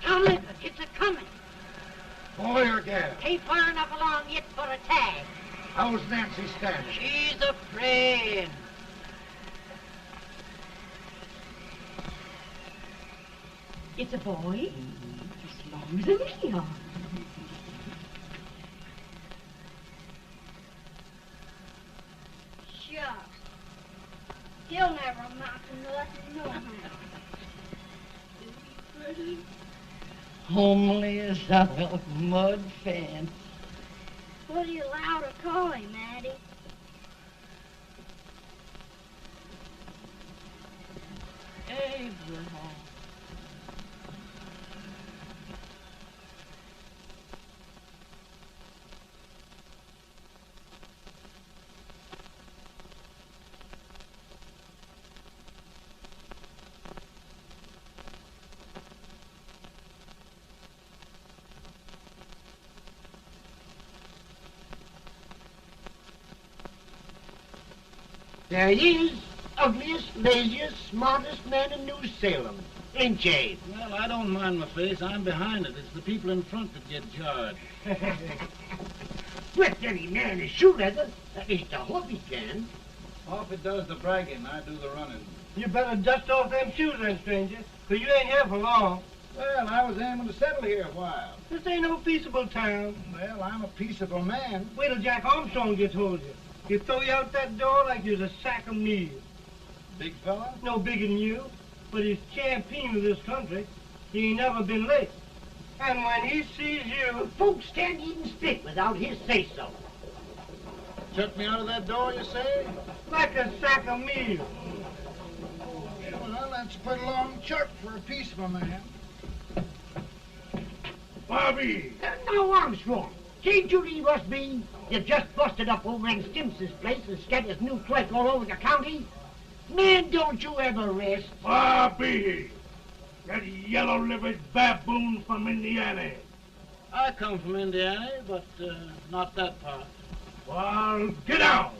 Tomlin, it's a-coming. Boy or gal? Ain't far enough along yet for a tag. How's Nancy standing? She's a praying. It's a boy? As long as me are. Shucks. He'll never amount to nothing, no how. Homely as a mud fence. What do you allow to call him, Addie? Abraham. There he is, ugliest, laziest, smartest man in New Salem. Ain't you? Well, I don't mind my face. I'm behind it. It's the people in front that get jarred. With any man is shoe leather, at least I hope he can. Off it does the bragging, I do the running. You better dust off them shoes then, stranger, 'cause you ain't here for long. Well, I was aiming to settle here a while. This ain't no peaceable town. Well, I'm a peaceable man. Wait till Jack Armstrong gets hold of you. He'll throw you out that door like you was a sack of meal. Big fella? No bigger than you, but he's champion of this country. He ain't never been late. And when he sees you... Folks can't even speak without his say-so. Took me out of that door, you say? like a sack of meal. Well, that's a pretty long chirp for a peaceful man. Bobby! Now, Armstrong, can't you leave us be? You've just busted up over in Stimpson's place and scattered new clerk all over the county. Man, don't you ever rest. Bobby! That yellow-livered baboon from Indiana. I come from Indiana, but not that part. Well, get down.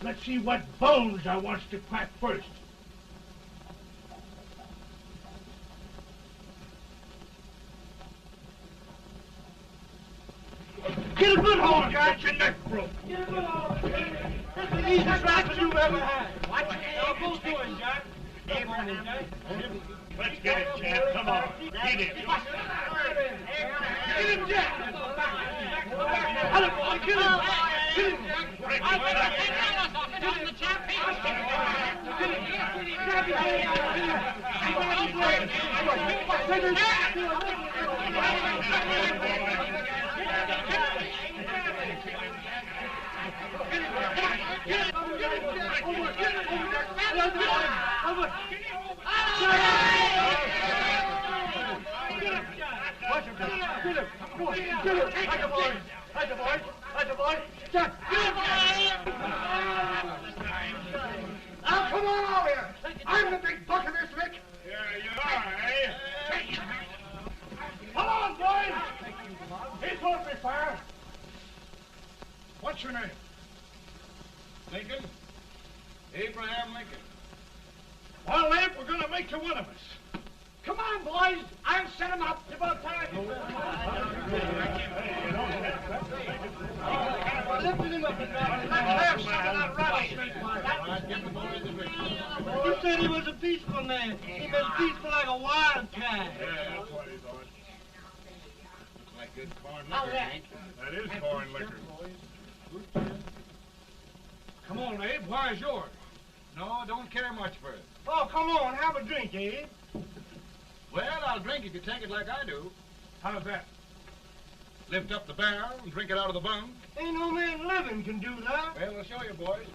Let's see what bones I wants to crack first. Get a good hold, Jack. Get your neck broke. Get a good hold. That's the easiest rifle you've ever had. Watch it. Now go to it, Jack. Abraham. Let's get it, Jack. Come on. Get it. Get him, Jack. Hello, boy. Get him. Get him, Jack. Now, come on over here. I'm the big buck of this lick. Yeah, you are, eh? Come on, boys. He's going to be fire. What's your name? Lincoln? Abraham Lincoln. Well, Abe, we're going to make you one of us. Come on, boys. I'll set him up. It's about time. Lifted him up and down. Let's have some of that rattlesnake. You said he was a peaceful man. He was peaceful like a wildcat. Yeah, that's what he thought. Looks like good corn How's liquor, that? Hank. That is corn liquor. Come on, Abe. Where's yours? No, don't care much for it. Oh, come on. Have a drink, Abe. Well, I'll drink if you take it like I do. How's that? Lift up the barrel and drink it out of the bung. Ain't no man living can do that. Well, I'll show you, boys.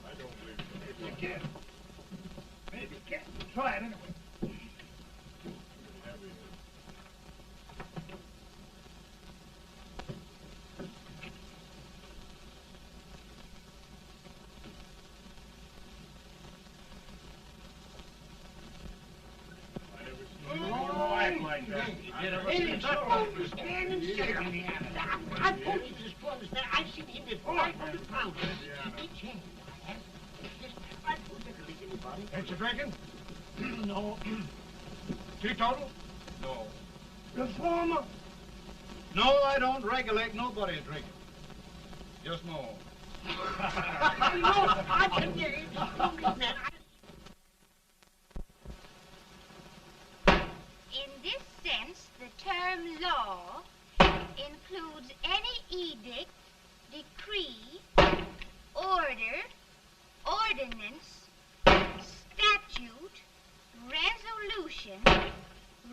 I don't believe it. You can. Maybe you can. Try it anyway. Act like that. Ain't it so? Stand and sit on the end. I told you this brother's there. I've seen him with 500 pounds. Each hand. I have. Just, I don't think it'll make anybody. Ain't you drinking? No. Teetotal? No. Reformer? No, I don't regulate nobody's drinking. Just my own. I can get it. In this sense, the term law includes any edict, decree, order, ordinance, statute, resolution,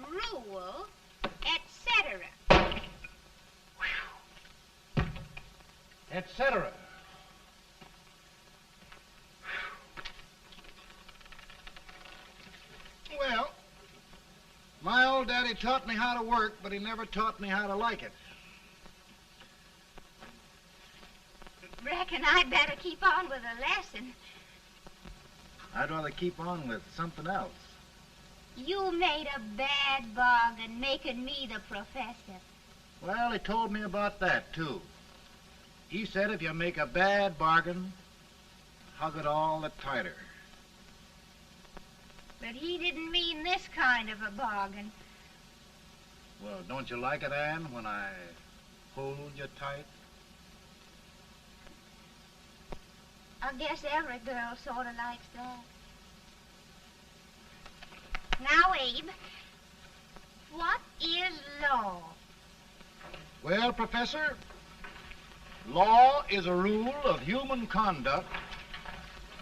rule, etc. Etc. Well, my old daddy taught me how to work, but he never taught me how to like it. Reckon I'd better keep on with the lesson. I'd rather keep on with something else. You made a bad bargain making me the professor. Well, he told me about that, too. He said if you make a bad bargain, hug it all the tighter. But he didn't mean this kind of a bargain. Well, don't you like it, Anne, when I hold you tight? I guess every girl sort of likes that. Now, Abe, what is law? Well, Professor, law is a rule of human conduct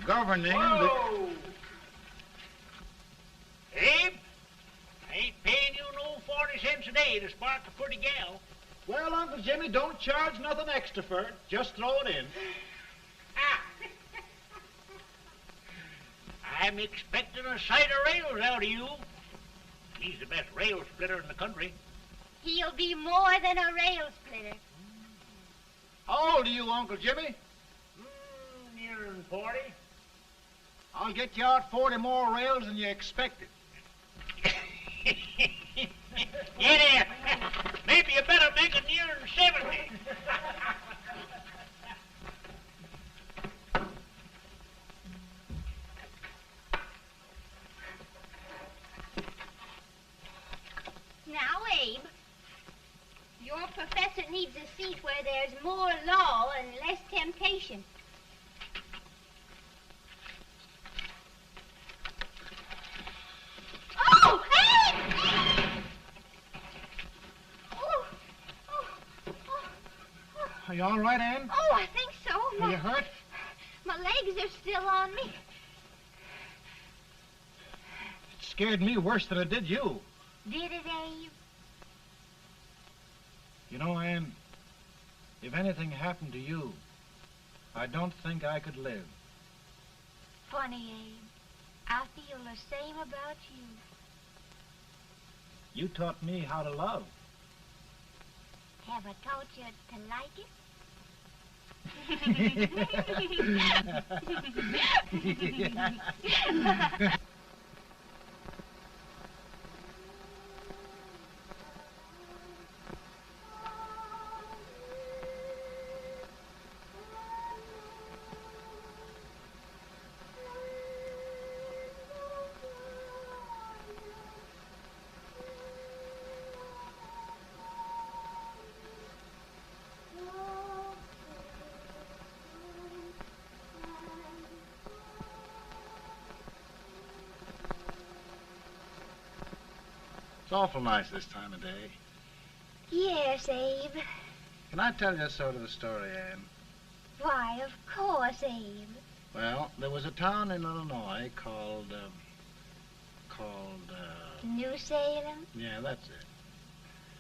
governing Whoa! Abe, I ain't paying you no 40 cents a day to spark a pretty gal. Well, Uncle Jimmy, don't charge nothing extra for it. Just throw it in. I'm expecting a sight of rails out of you. He's the best rail splitter in the country. He'll be more than a rail splitter. How old are you, Uncle Jimmy? Nearing 40. I'll get you out 40 more rails than you expected. Get here. Maybe you better make it nearing 70. Now, Abe, your professor needs a seat where there's more law and less temptation. Oh, Abe! Oh, oh, oh, oh. Are you all right, Anne? Oh, I think so. Are you hurt? My legs are still on me. It scared me worse than it did you. Did it, Abe? You know, Anne, if anything happened to you, I don't think I could live. Funny, Abe. I feel the same about you. You taught me how to love. Have I taught you to like it? It's awful nice this time of day. Yes, Abe. Can I tell you sort of a story, Anne? Why, of course, Abe. Well, there was a town in Illinois called, New Salem? yeah, that's it.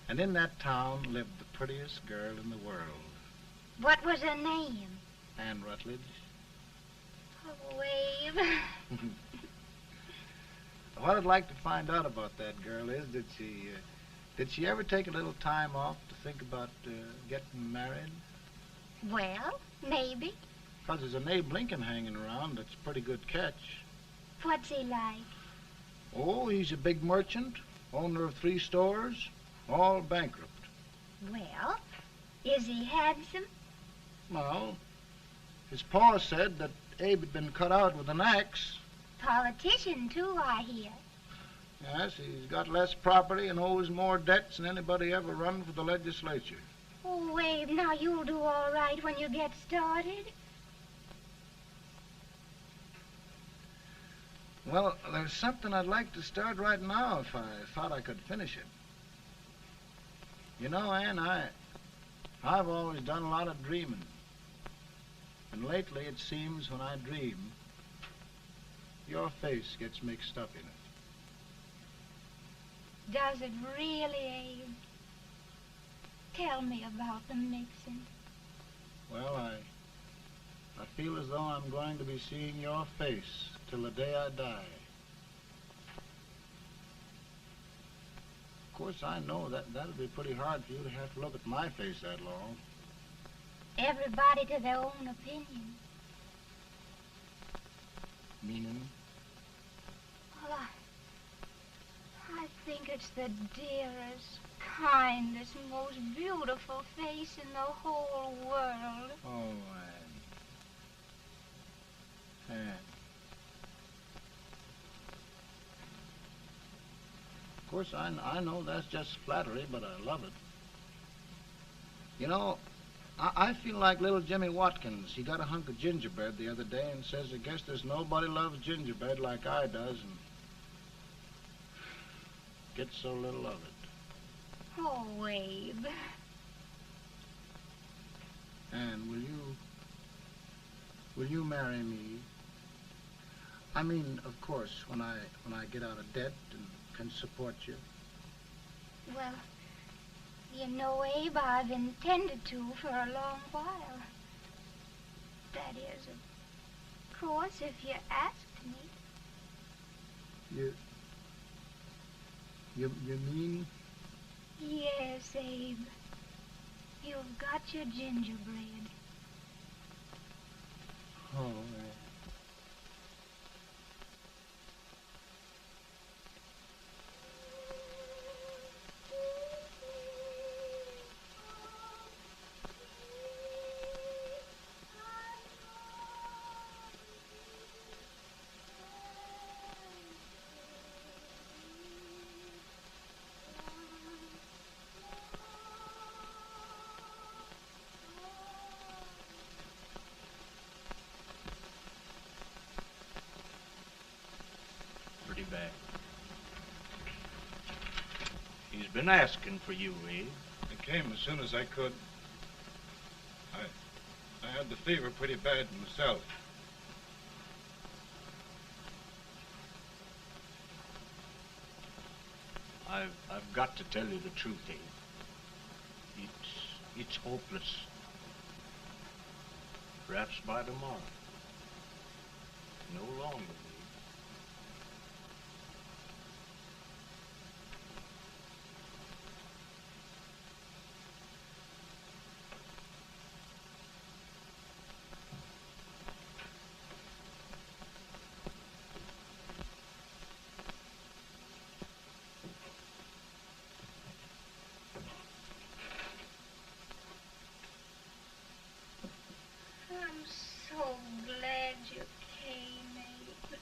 And in that town lived the prettiest girl in the world, What was her name? Anne Rutledge. Oh, Abe. What I'd like to find out about that girl is, did she ever take a little time off to think about getting married? Well, maybe. Because there's an Abe Lincoln hanging around that's a pretty good catch. What's he like? Oh, he's a big merchant, owner of 3 stores, all bankrupt. Well, is he handsome? Well, his pa said that Abe had been cut out with an axe. Politician, too, I hear. Yes, he's got less property and owes more debts than anybody ever run for the legislature. Oh, Abe, now you'll do all right when you get started. Well, there's something I'd like to start right now if I thought I could finish it. You know, Ann, I've always done a lot of dreaming. And lately it seems when I dream, your face gets mixed up in it. Does it really, Abe? Tell me about the mixing. Well, I feel as though I'm going to be seeing your face till the day I die. Of course, I know that'll be pretty hard for you to have to look at my face that long. Everybody to their own opinion. Meaning? Well, I think it's the dearest, kindest, most beautiful face in the whole world. Oh, Ann. Ann. Of course, I know that's just flattery, but I love it. You know, I feel like little Jimmy Watkins. He got a hunk of gingerbread the other day and says, I guess there's nobody loves gingerbread like I does, and gets so little of it. Oh, Abe. And will you marry me? I mean, of course, when I get out of debt and can support you. Well, you know, Abe, I've intended to for a long while. That is, of course, if you asked me. You mean? Yes, Abe. You've got your gingerbread. Oh, Pretty bad. He's been asking for you, Abe. I came as soon as I could. I had the fever pretty bad myself. I've got to tell you the truth, Abe. It's hopeless. Perhaps by tomorrow. No longer, Abe. I'm so glad you came, Abe.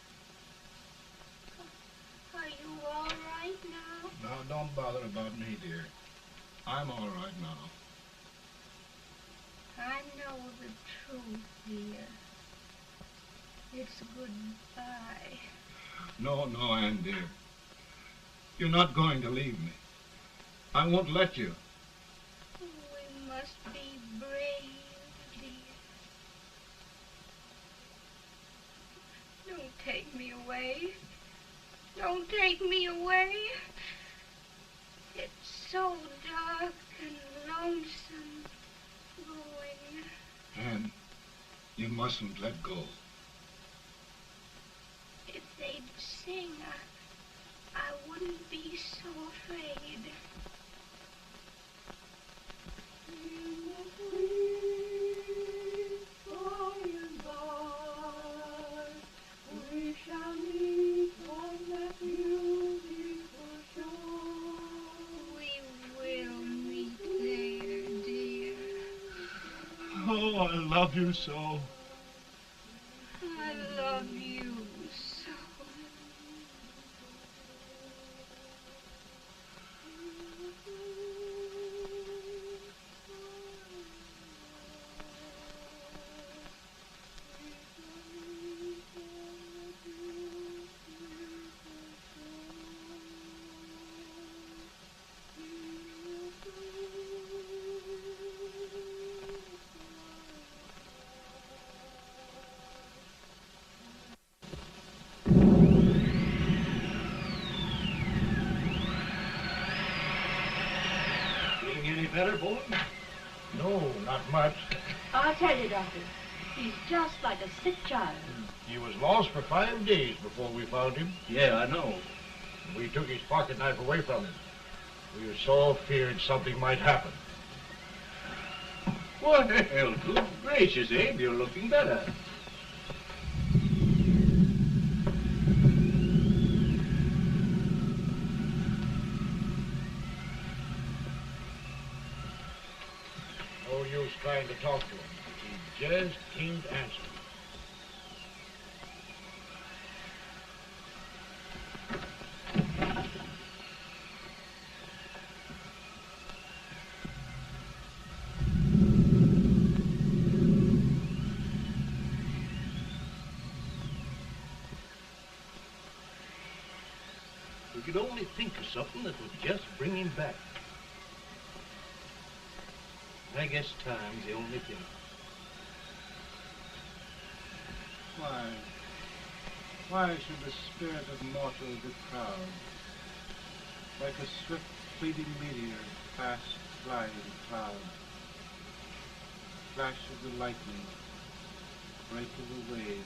Are you all right now? Now, don't bother about me, dear. I'm all right now. I know the truth, dear. It's goodbye. No, Ann, dear. You're not going to leave me. I won't let you. We must be brave, dear. Don't take me away. Don't take me away. It's so dark and lonesome going. Ann, you mustn't let go. If they'd sing, I wouldn't be so afraid. Oh, I love you so. I love you so. better, boy? No, not much. I'll tell you, Doctor, he's just like a sick child. He was lost for 5 days before we found him. Yeah, I know. We took his pocket knife away from him. We were so feared something might happen. Well, good gracious, Abe, you're looking better. No use trying to talk to him. He just can't answer. We could only think of something that would just bring him back. I guess time's the only thing. Why should the spirit of mortal be proud? Like a swift fleeting meteor, fast flying cloud. Flash of the lightning, break of the wave.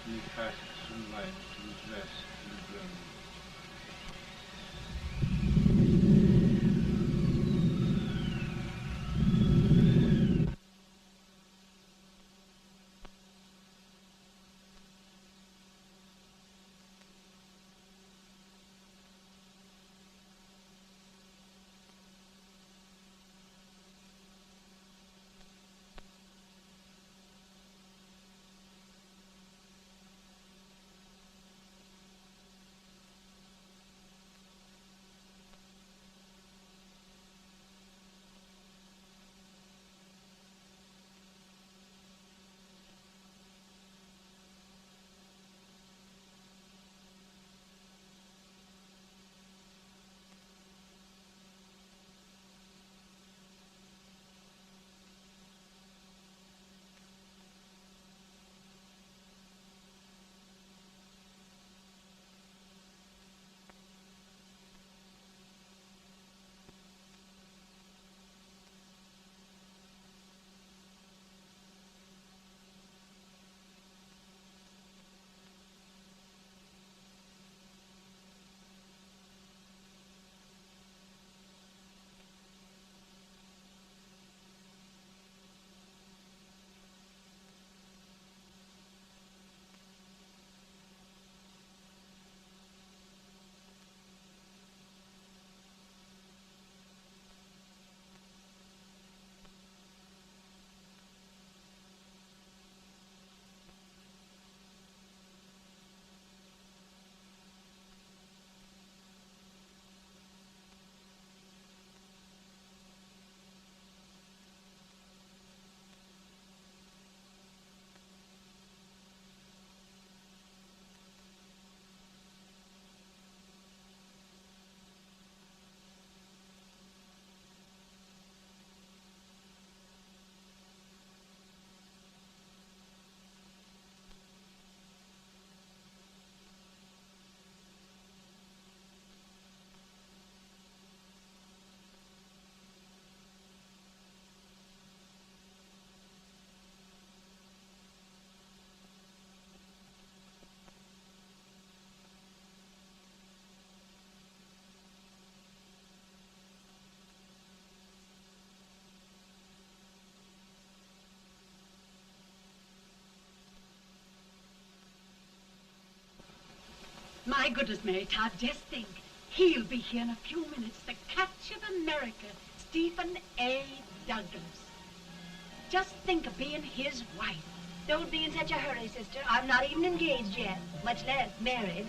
He passes from life to his rest in the grave. My goodness, Mary Todd, just think. He'll be here in a few minutes. The catch of America, Stephen A. Douglas. Just think of being his wife. Don't be in such a hurry, sister. I'm not even engaged yet, much less married.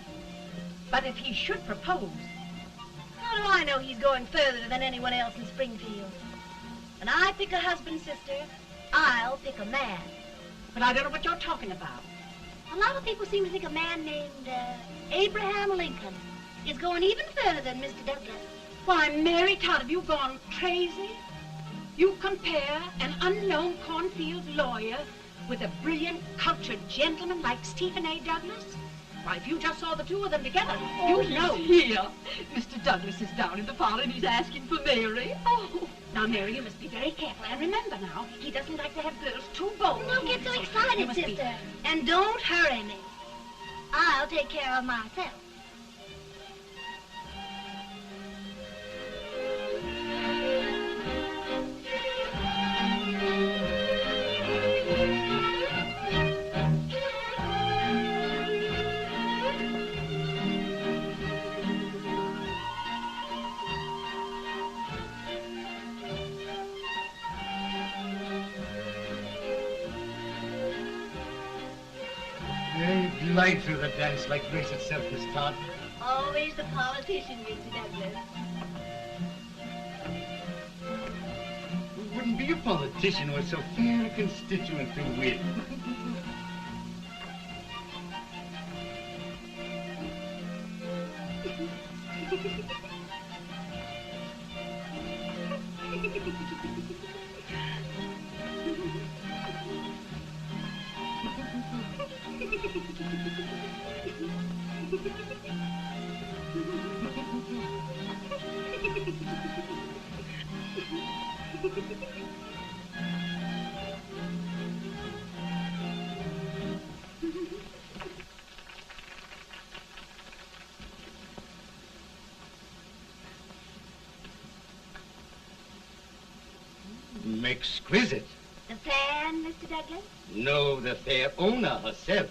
But if he should propose... How do I know he's going further than anyone else in Springfield? When I pick a husband, sister, I'll pick a man. But I don't know what you're talking about. A lot of people seem to think a man named Abraham Lincoln is going even further than Mr. Douglas. Why, Mary Todd, have you gone crazy? You compare an unknown cornfield lawyer with a brilliant, cultured gentleman like Stephen A. Douglas? Why, if you just saw the two of them together, you'd know. Here. Mr. Douglas is down in the parlor and he's asking for Mary. Oh. Now, Mary, you must be very careful. And remember now, he doesn't like to have girls too bold. Don't get so You excited, must be- sister. And don't hurry me. I'll take care of myself. Glide through the dance like grace itself, Miss Todd. Always the politician, Mr. Douglas. Wouldn't be a politician with so fair a constituent to win. Exquisite. The fan, Mr. Douglas? No, the fair owner herself.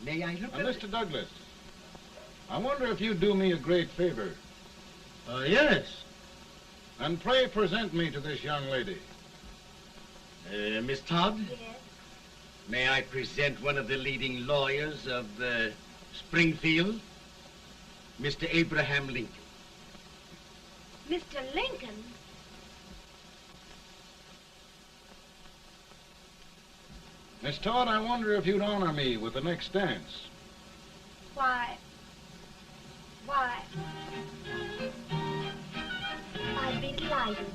May I look at Mr. Douglas, I wonder if you'd do me a great favor. Yes. And pray present me to this young lady. Miss Todd? Yes. May I present one of the leading lawyers of Springfield, Mr. Abraham Lincoln. Mr. Lincoln? Miss Todd, I wonder if you'd honor me with the next dance. Why, I'd be delighted.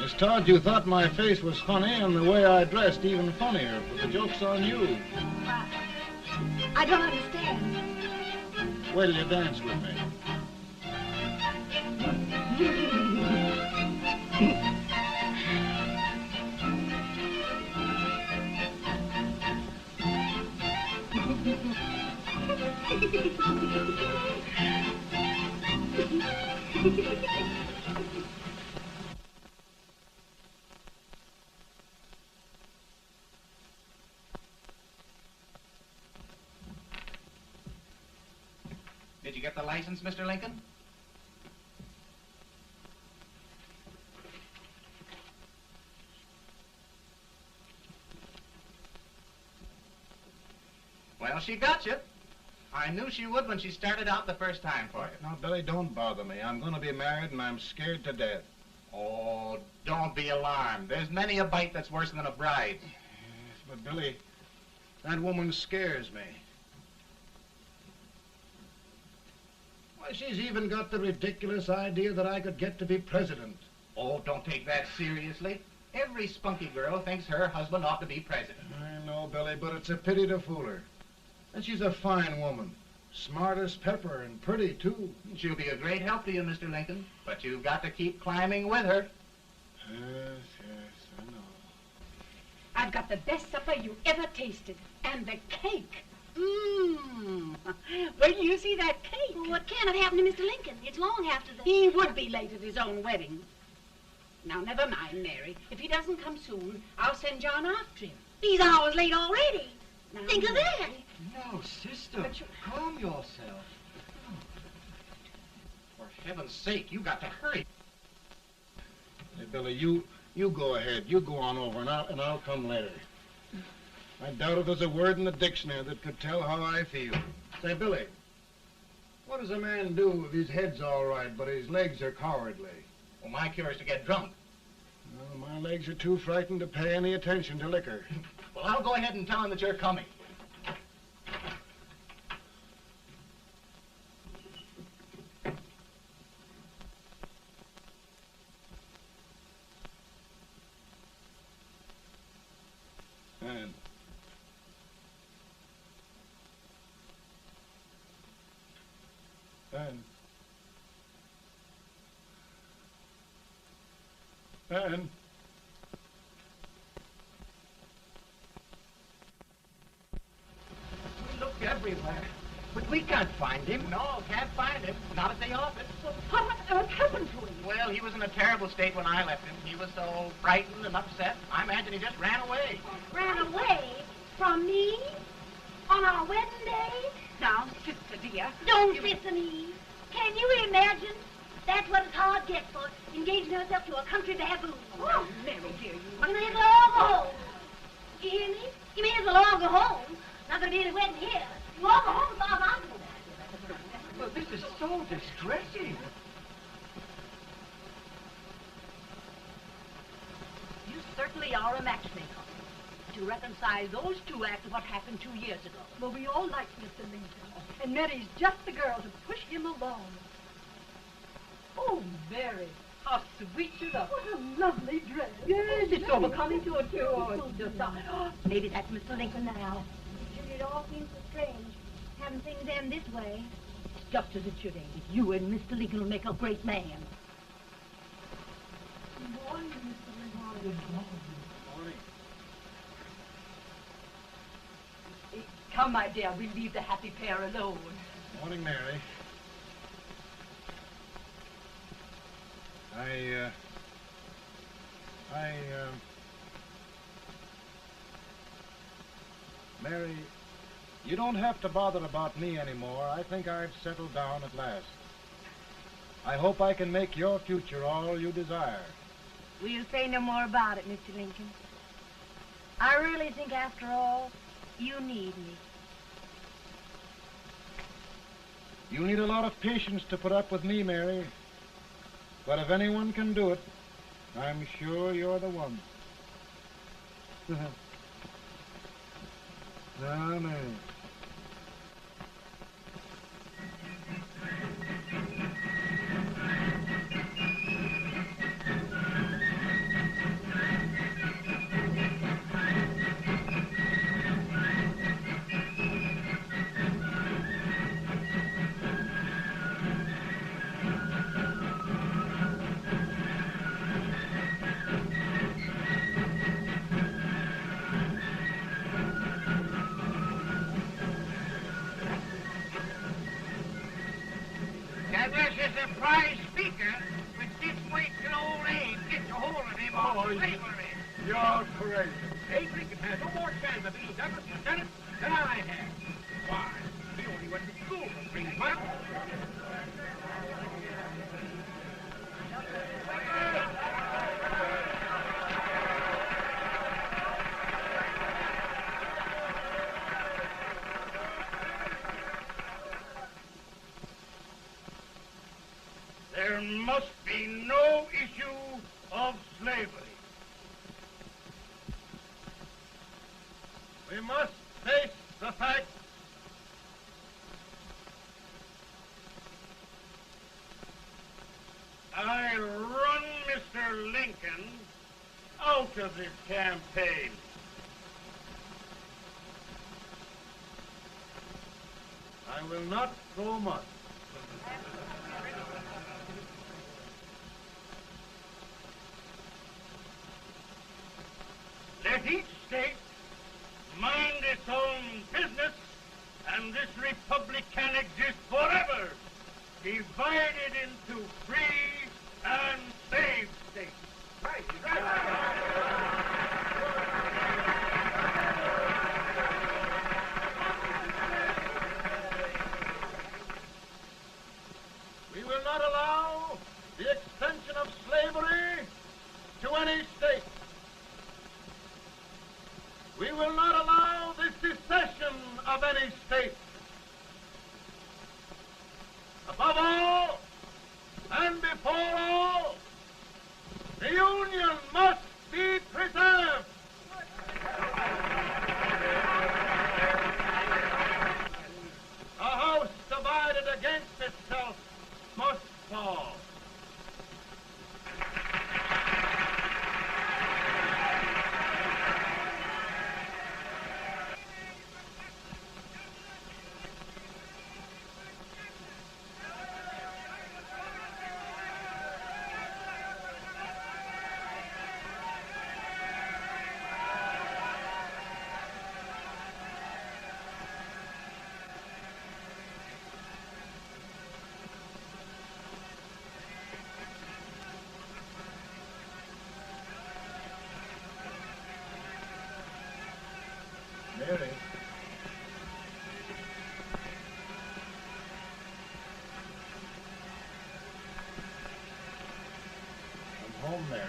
Miss Todd, you thought my face was funny and the way I dressed even funnier, but the joke's on you. Why, I don't understand. Wait till you dance with me. Did you get the license, Mr. Lincoln? Well, she got you. I knew she would when she started out the first time for you. Now, Billy, don't bother me. I'm going to be married and I'm scared to death. Oh, don't be alarmed. There's many a bite that's worse than a bride. Yes, but Billy, that woman scares me. Why, she's even got the ridiculous idea that I could get to be president. Oh, don't take that seriously. Every spunky girl thinks her husband ought to be president. I know, Billy, but it's a pity to fool her. And she's a fine woman. Smart as pepper and pretty, too. She'll be a great help to you, Mr. Lincoln. But you've got to keep climbing with her. Yes, I know. I've got the best supper you ever tasted. And the cake. Mmm. Where do you see that cake? Well, what can have happened to Mr. Lincoln? It's long after the... He would be late at his own wedding. Now, never mind, Mary. If he doesn't come soon, I'll send John after him. He's hours late already. Now, Think of that. No, sister. But you- Calm yourself. For heaven's sake, you got to hurry. Hey, Billy, you go ahead. You go on over, and I'll come later. I doubt if there's a word in the dictionary that could tell how I feel. Say, Billy, what does a man do if his head's all right, but his legs are cowardly? Well, my cure is to get drunk. Well, my legs are too frightened to pay any attention to liquor. Well, I'll go ahead and tell him that you're coming. And We looked everywhere, but we can't find him. No, can't find him. Not at the office. Well, what on earth happened to him? Well, he was in a terrible state when I left him. He was so frightened and upset. I imagine he just ran away. Ran away from me on our wedding day? Now, sister dear. Don't listen, Eve. Can you imagine? That's what it's hard gets for engaging herself to a country baboon. Oh, Mary dear, You may as well all go home. You hear me? You may as well all go home. Not gonna be any wedding here. You all go home as far as I'm concerned. Well, this is so distressing. You certainly are a matchmaker. To reconcile those two after what happened 2 years ago. Well, we all like Mr. Lincoln. And Mary's just the girl to push him along. Oh, Mary, how sweet you look. What a lovely dress. Yes, it's overcoming to it, too. Oh, it's just maybe that's Mr. Lincoln now. It all seems so strange, having things end this way. It's just as it should end. You and Mr. Lincoln will make a great man. Good morning, Mr. Lincoln. morning. Come, my dear, we'll leave the happy pair alone. Morning, Mary. Mary, you don't have to bother about me anymore. I think I've settled down at last. I hope I can make your future all you desire. We'll say no more about it, Mr. Lincoln. I really think, after all, you need me. You need a lot of patience to put up with me, Mary. But if anyone can do it, I'm sure you're the one. Amen. That was a surprise speaker, but just wait till old Abe gets a hold of him on slavery. You're crazy. Abe Lincoln has no more chance of being Douglas Lieutenant than I have. Why? He only went to school for 3 months. There must be no issue of slavery. We must face the fact I run Mr. Lincoln out of his campaign. I will not throw mud. Let each state mind its own business, and this republic can exist forever, divided into free and slave states. Right, right. We will not allow the extension of slavery to any state. We will not allow the secession of any state. Above all, and before all, the Union must be preserved. A house divided against itself must fall. Mary.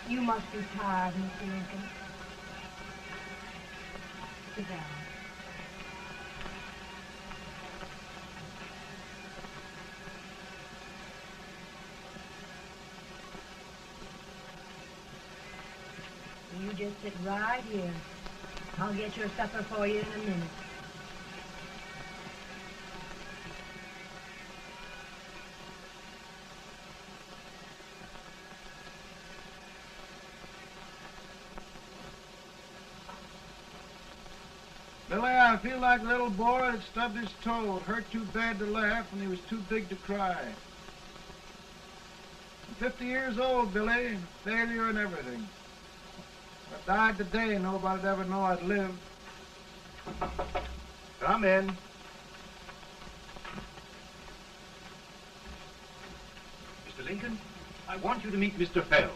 You must be tired, Mr. Lincoln. Sit down. You just sit right here. I'll get your supper for you in a minute. Billy, I feel like a little boy that stubbed his toe. It hurt too bad to laugh and he was too big to cry. I'm 50 years old, Billy. Failure and everything. If I died today, nobody'd ever know I'd lived. Come in. Mr. Lincoln, I want you to meet Mr. Fell,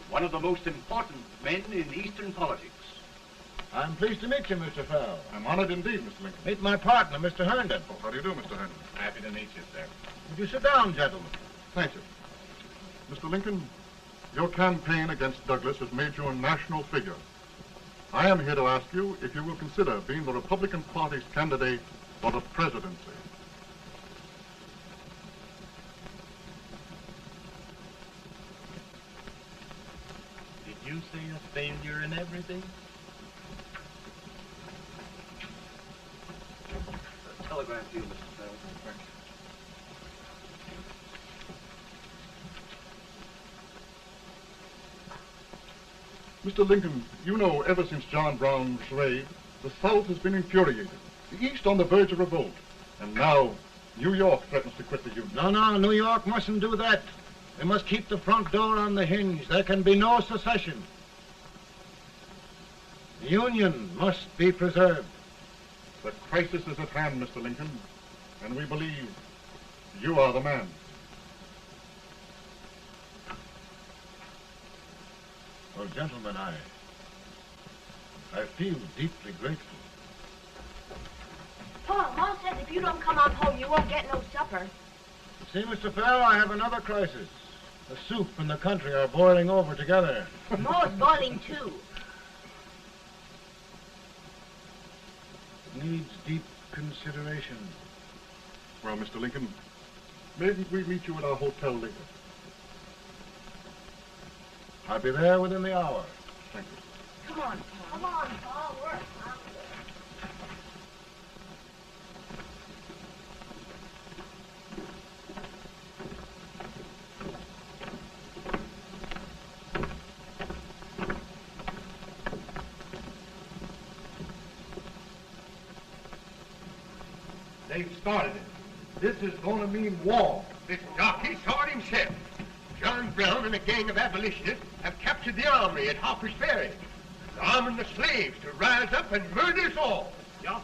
one of the most important men in Eastern politics. I'm pleased to meet you, Mr. Fell. I'm honored indeed, Mr. Lincoln. Meet my partner, Mr. Herndon. Oh, how do you do, Mr. Herndon? Happy to meet you, sir. Would you sit down, gentlemen? Thank you. Mr. Lincoln, your campaign against Douglas has made you a national figure. I am here to ask you if you will consider being the Republican Party's candidate for the presidency. Did you say a failure in everything? Telegram to you, Mr. Fell. Thank you. Mr. Lincoln, you know ever since John Brown's raid, the South has been infuriated, the East on the verge of revolt, and now New York threatens to quit the Union. No, New York mustn't do that. They must keep the front door on the hinge. There can be no secession. The Union must be preserved. The crisis is at hand, Mr. Lincoln, and we believe you are the man. Well, gentlemen, I feel deeply grateful. Pa, Ma says if you don't come on home, you won't get no supper. See, Mr. Fell, I have another crisis. The soup and the country are boiling over together. Ma's boiling too. Needs deep consideration. Well, Mr. Lincoln, maybe we meet you at our hotel later. I'll be there within the hour. Thank you. Come on, Pa. Come on, Pa. Work. They've started it. This is going to mean war. This jockey saw it himself. John Brown and a gang of abolitionists have captured the armory at Harper's Ferry. They're arming the slaves to rise up and murder us all. Yeah,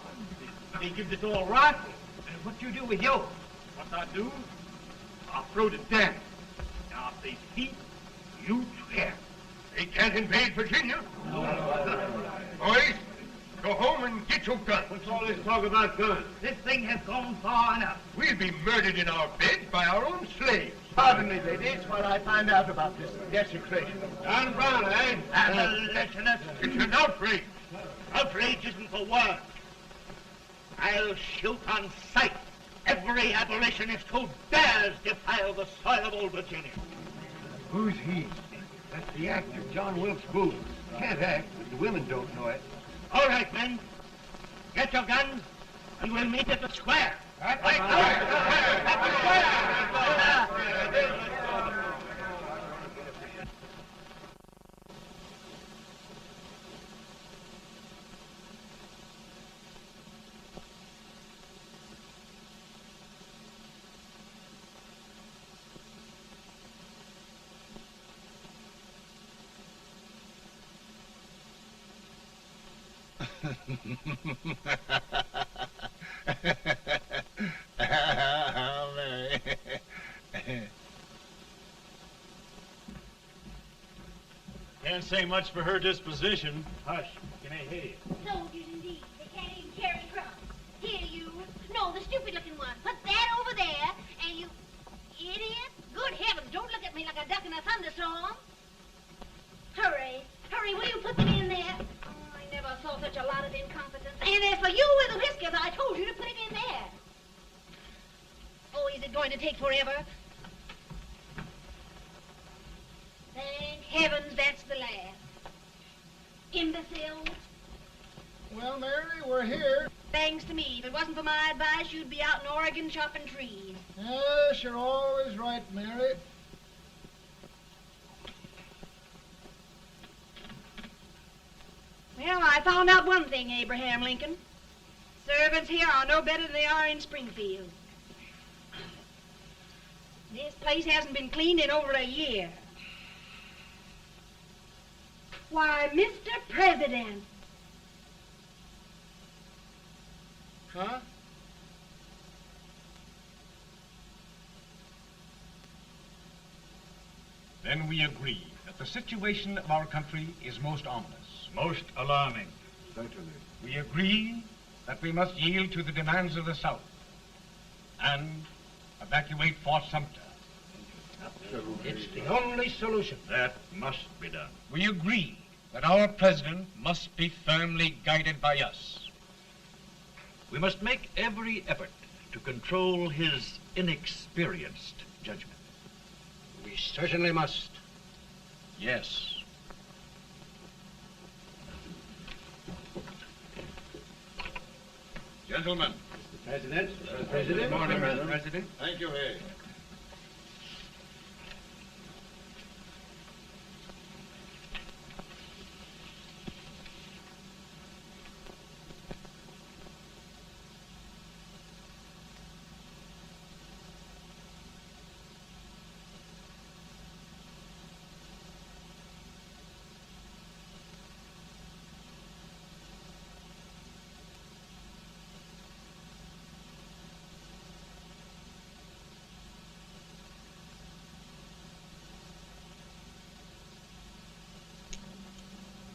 they give us all rifles. And what you do with yours? What I do? I'll throw the damn. Now, if they speak, You swear. They can't invade Virginia. Boys, go home and get your guns. what's all this talk about guns? This thing has gone far enough. We'll be murdered in our beds by our own slaves. Pardon me, ladies, while I find out about this desecration. John Brown, eh? Abolitionist. It's an outrage. Outrage isn't the word. I'll shoot on sight every abolitionist who dares defile the soil of old Virginia. Who's he? That's the actor, John Wilkes Booth. Can't act, but the women don't know it. All right, men. Get your guns, and we'll meet at the square. At the Mary. Can't say much for her disposition. Hush. Can I hear you? Soldiers indeed. They can't even carry drums. Here, you. No take forever. Thank heavens that's the last. Imbeciles. Well, Mary, we're here. Thanks to me. If it wasn't for my advice, you'd be out in Oregon chopping trees. Yes, you're always right, Mary. Well, I found out one thing, Abraham Lincoln. Servants here are no better than they are in Springfield. This place hasn't been cleaned in over a year. Why, Mr. President. Huh? Then we agree that the situation of our country is most ominous. Most alarming. Certainly. We agree that we must yield to the demands of the South and evacuate Fort Sumter. It's the only solution. That must be done. We agree that our president must be firmly guided by us. We must make every effort to control his inexperienced judgment. We certainly must. Yes. Gentlemen. Mr. President. Good morning, Mr. President. Thank you, Hay.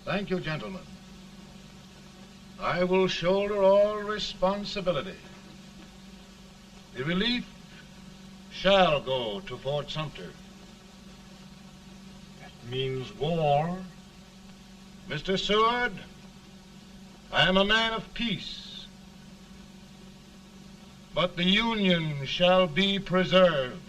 Thank you, gentlemen. I will shoulder all responsibility. The relief shall go to Fort Sumter. That means war. Mr. Seward, I am a man of peace, but the Union shall be preserved.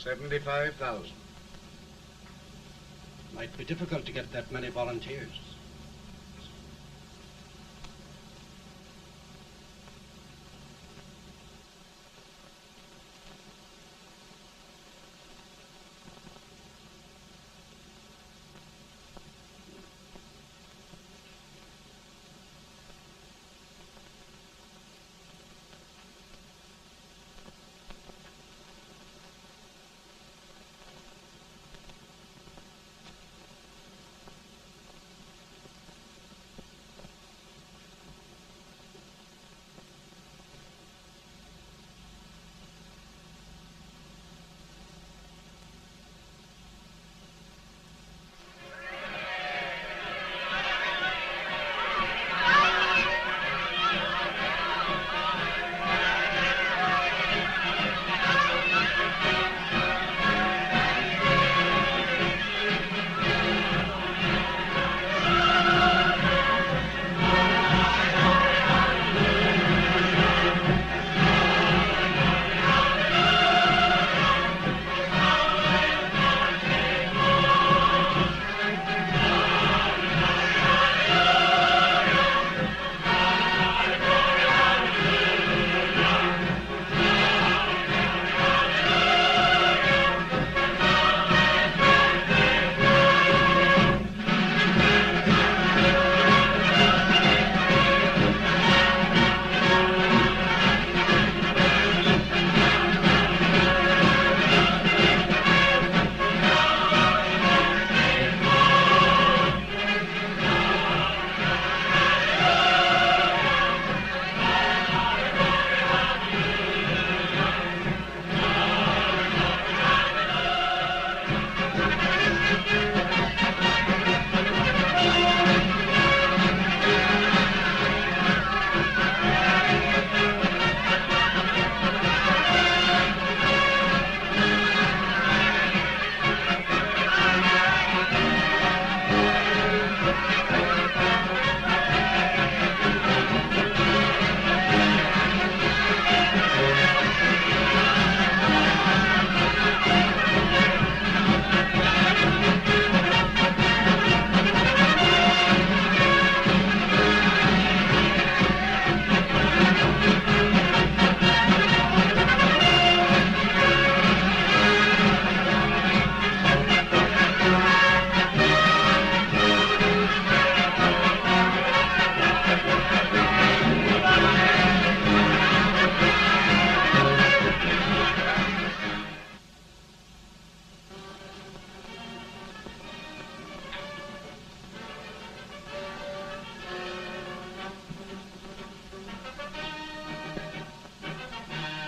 $75,000. Might be difficult to get that many volunteers.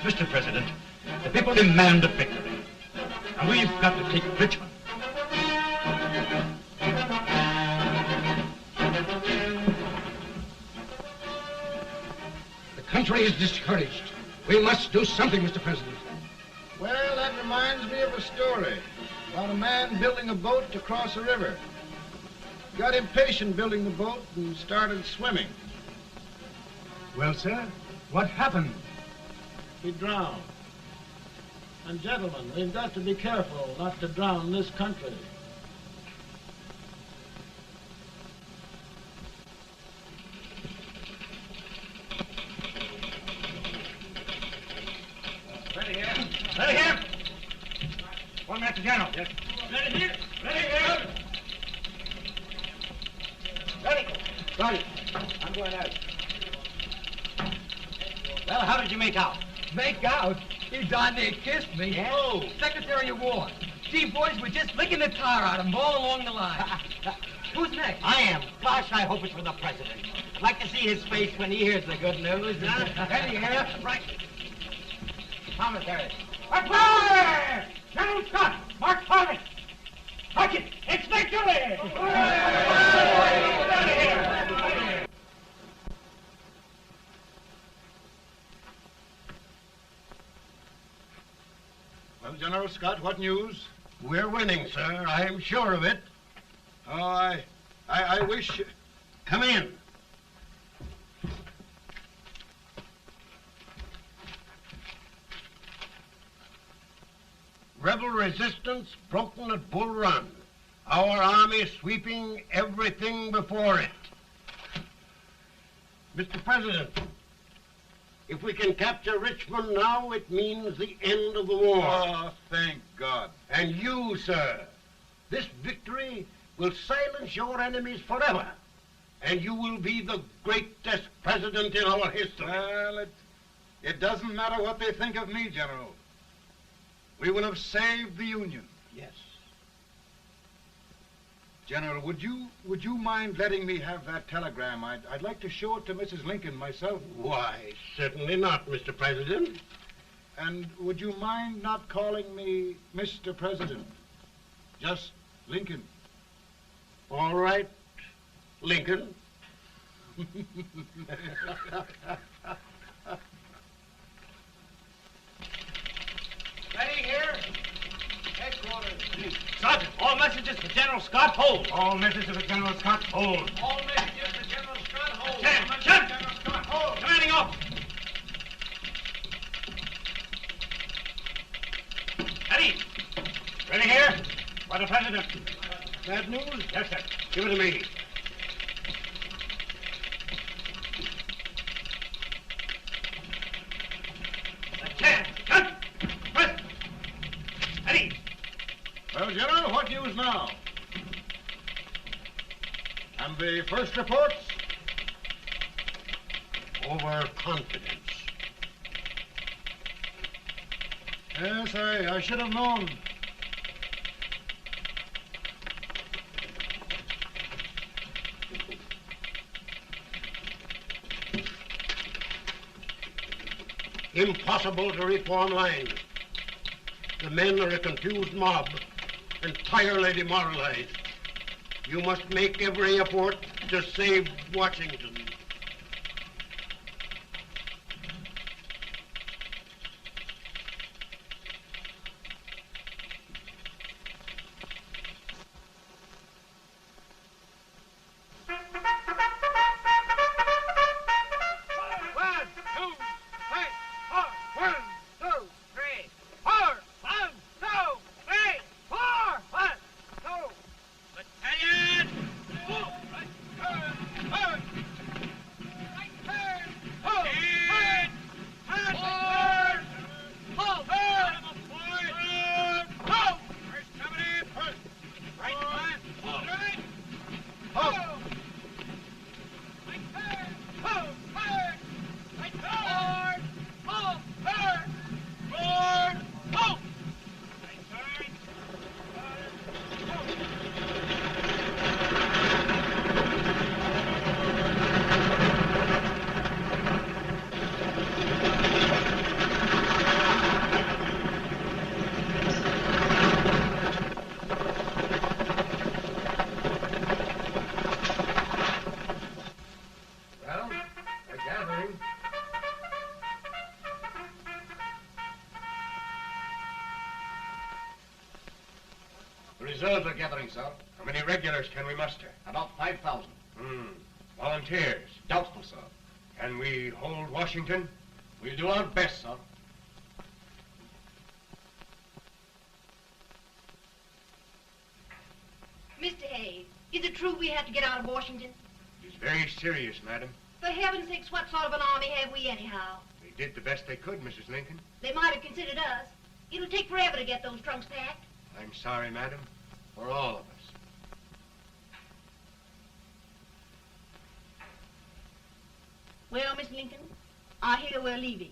Mr. President, the people demand a victory. And we've got to take Richmond. The country is discouraged. We must do something, Mr. President. Well, that reminds me of a story about a man building a boat to cross a river. Got impatient building the boat and started swimming. Well, sir, what happened? He drowned. And gentlemen, we've got to be careful not to drown this country. Ready here. Ready here. One match to General. Yes. Ready here. Ready here. Ready. Sergeant, I'm going out. Well, how did you make out? Make out? He darn near kissed me. Yeah? Oh, Secretary of War. Gee, boys, we're just licking the tar out of him all along the line. Who's next? I am. Gosh, I hope it's for the president. I'd like to see his face when he hears the good news, huh? Ready here. Right. Commissary. Apoie! General Scott, Mark Farley. Touch it. It's victory! Well, General Scott, what news? We're winning, sir. I am sure of it. Oh, I wish... Come in. Rebel resistance broken at Bull Run. Our army sweeping everything before it. Mr. President, if we can capture Richmond now, it means the end of the war. Oh, thank God. And you, sir, this victory will silence your enemies forever. And you will be the greatest president in our history. Well, it doesn't matter what they think of me, General. We will have saved the Union. Yes. General, would you mind letting me have that telegram? I'd like to show it to Mrs. Lincoln myself. Why, certainly not, Mr. President. And would you mind not calling me Mr. President? Just Lincoln. All right, Lincoln. Ready here. Headquarters. Sergeant, all messages for General Scott, hold. All messages for General Scott, hold. All messages for General Scott, hold. General Scott, hold. Commanding off. Ready. Ready here. For the President. Bad news? Yes, sir. Give it to me. Well, General, what news now? And the first reports? Overconfidence. Yes, I should have known. Impossible to reform lines. The men are a confused mob, entirely demoralized. You must make every effort to save Washington. The reserves are gathering, sir. How many regulars can we muster? About 5,000. Volunteers? Doubtful, sir. Can we hold Washington? We'll do our best, sir. Mr. Hayes, is it true we have to get out of Washington? It's very serious, madam. For heaven's sakes, what sort of an army have we anyhow? They did the best they could, Mrs. Lincoln. They might have considered us. It'll take forever to get those trunks packed. I'm sorry, madam, for all of us. Well, Miss Lincoln, I hear we're leaving.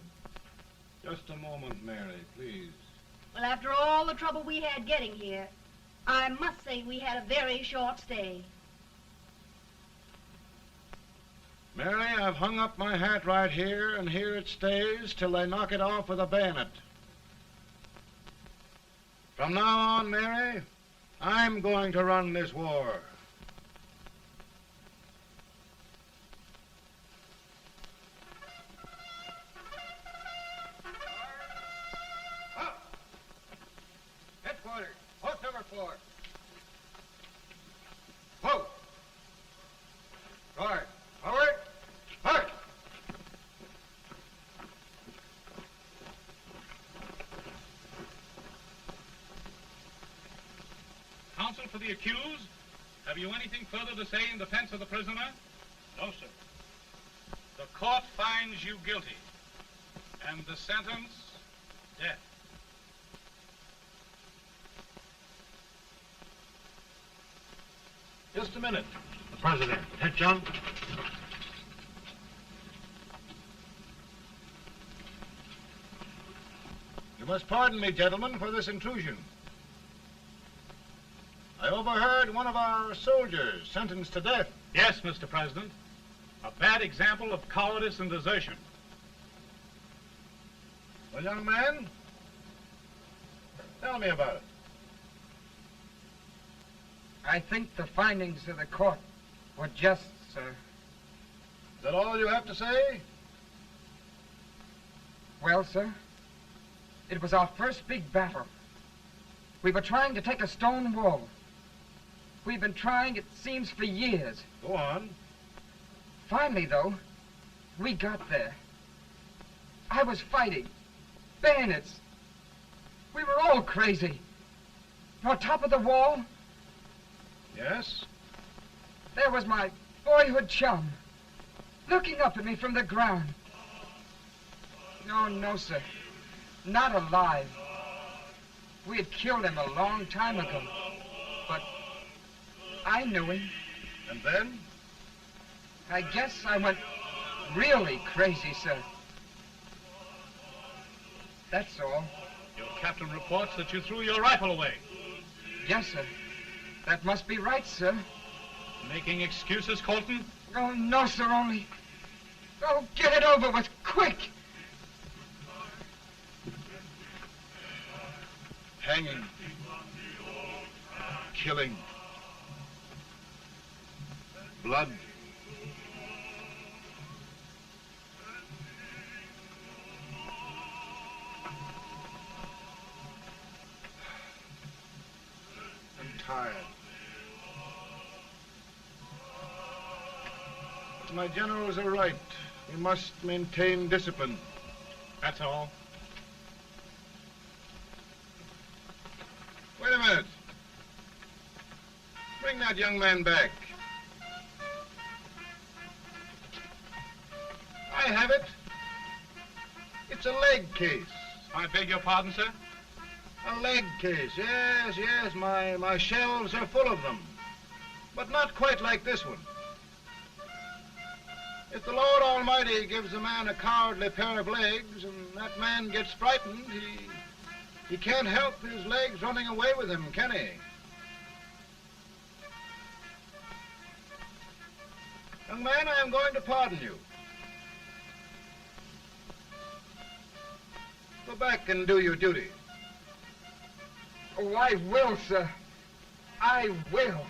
Just a moment, Mary, please. Well, after all the trouble we had getting here, I must say we had a very short stay. Mary, I've hung up my hat right here, and here it stays till they knock it off with a bayonet. From now on, Mary, I'm going to run this war. Headquarters, post number 4. Whoa! Guard, forward, march! Counsel for the accused, have you anything further to say in defense of the prisoner? No, sir. The court finds you guilty, and the sentence, death. Just a minute. The President. Head, John. You must pardon me, gentlemen, for this intrusion. I overheard one of our soldiers sentenced to death. Yes, Mr. President. A bad example of cowardice and desertion. Well, young man, tell me about it. I think the findings of the court were just, sir. Is that all you have to say? Well, sir, it was our first big battle. We were trying to take a stone wall. We've been trying, it seems, for years. Go on. Finally, though, we got there. I was fighting. Bayonets. We were all crazy. On top of the wall, Yes? there was my boyhood chum, looking up at me from the ground. No, sir. Not alive. We had killed him a long time ago. But I knew him. And then? I guess I went really crazy, sir. That's all. Your captain reports that you threw your rifle away. Yes, sir. That must be right, sir. Making excuses, Colton? Oh, no, sir, only... Oh, get it over with, quick! Hanging. Killing. Blood. I'm tired. My generals are right. We must maintain discipline. That's all. Wait a minute. Bring that young man back. I have it. It's a leg case. I beg your pardon, sir? A leg case, yes. My shelves are full of them. But not quite like this one. If the Lord Almighty gives a man a cowardly pair of legs and that man gets frightened, he can't help his legs running away with him, can he? Young man, I am going to pardon you. Go back and do your duty. Oh, I will, sir. I will.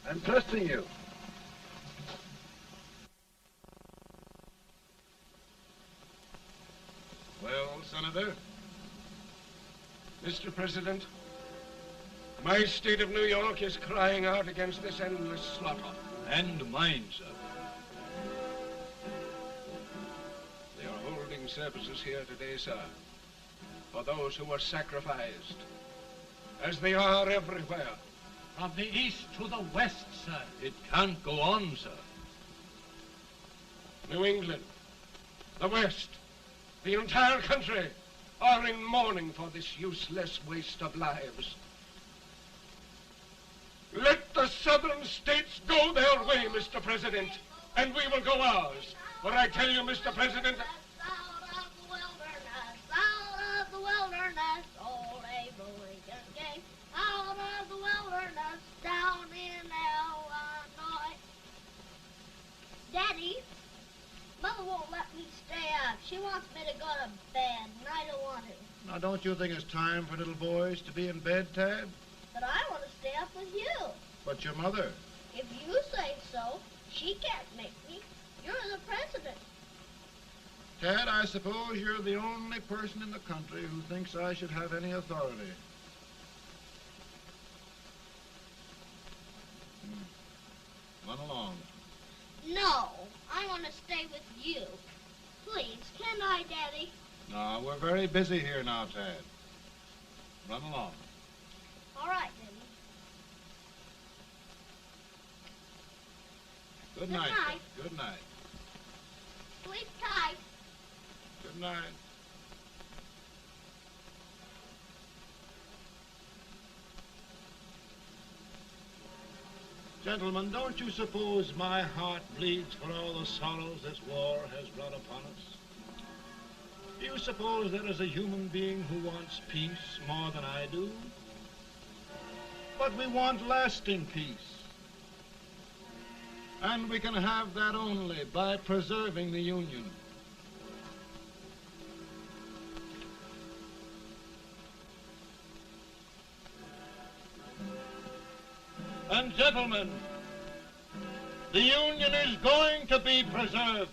I'm trusting you. Well, Senator? Mr. President, My state of New York is crying out against this endless slaughter. And mine, sir. They are holding services here today, sir, for those who were sacrificed, as they are everywhere. From the east to the west, sir. It can't go on, sir. New England, the West, the entire country are in mourning for this useless waste of lives. Let the southern states go their way, Mr. President, and we will go ours. For I tell you, Mr. President, Out of the wilderness, old Abraham came. Out of the wilderness, down in Illinois. Daddy, Mother won't let me stay up. She wants me to go to bed, and I don't want to. Now, don't you think it's time for little boys to be in bed, Tad? But I want to stay up with you. But your mother. If you say so, she can't make me. You're the president. Tad, I suppose you're the only person in the country who thinks I should have any authority. Run along. No, I want to stay with you. Please, can I, Daddy? No, we're very busy here now, Tad. Run along. All right, Daddy. Good night. Good night. Good night. Sleep tight. Good night. Gentlemen, don't you suppose my heart bleeds for all the sorrows this war has brought upon us? Do you suppose there is a human being who wants peace more than I do? But we want lasting peace. And we can have that only by preserving the Union. And gentlemen, the Union is going to be preserved.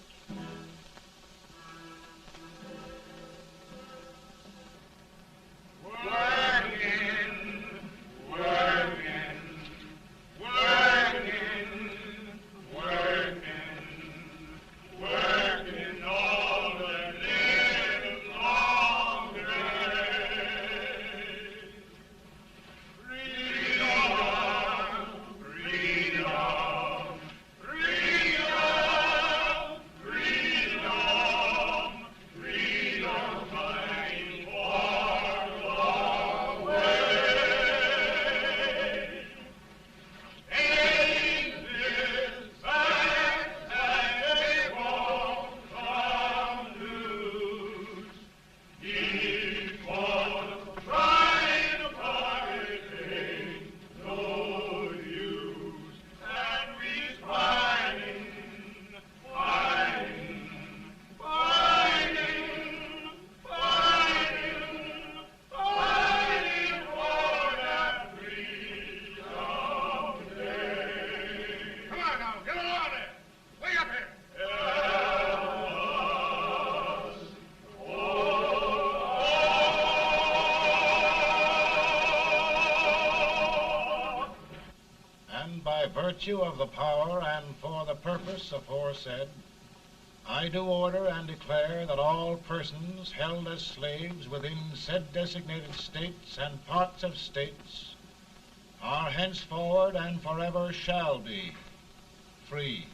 Virtue of the power and for the purpose aforesaid, I do order and declare that all persons held as slaves within said designated states and parts of states are henceforward and forever shall be free.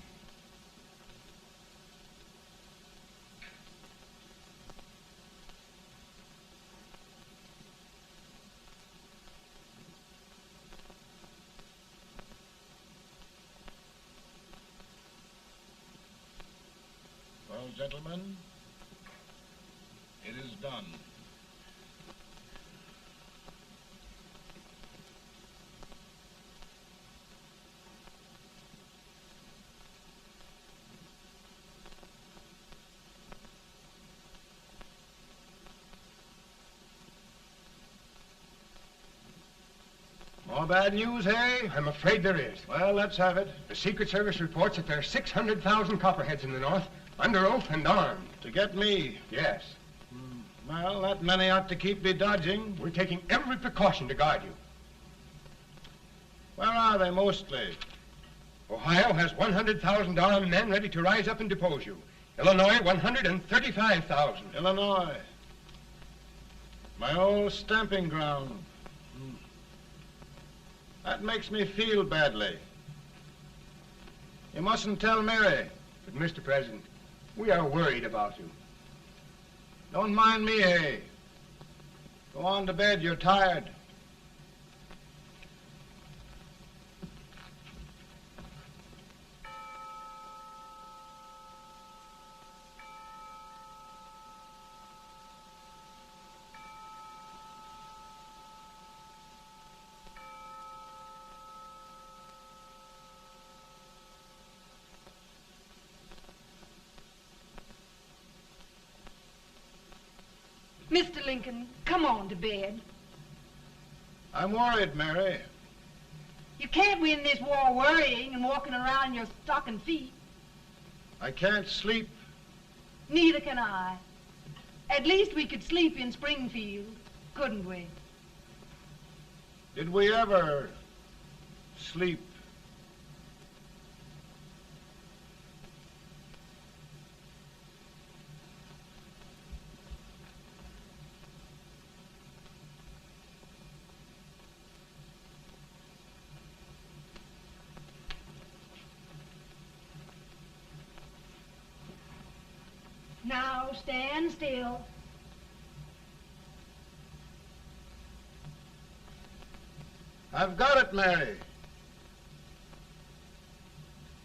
Well, gentlemen, it is done. More bad news, eh? I'm afraid there is. Well, let's have it. The Secret Service reports that there are 600,000 copperheads in the North, under oath and armed. To get me? Yes. Well, that many ought to keep me dodging. We're taking every precaution to guard you. Where are they mostly? Ohio has 100,000 armed men ready to rise up and depose you. Illinois, 135,000. Illinois. My old stamping ground. That makes me feel badly. You mustn't tell Mary. But, Mr. President, we are worried about you. Don't mind me, eh? Go on to bed, you're tired. Mr. Lincoln, come on to bed. I'm worried, Mary. You can't win this war worrying and walking around in your stocking feet. I can't sleep. Neither can I. At least we could sleep in Springfield, couldn't we? Did we ever sleep? Now stand still. I've got it, Mary.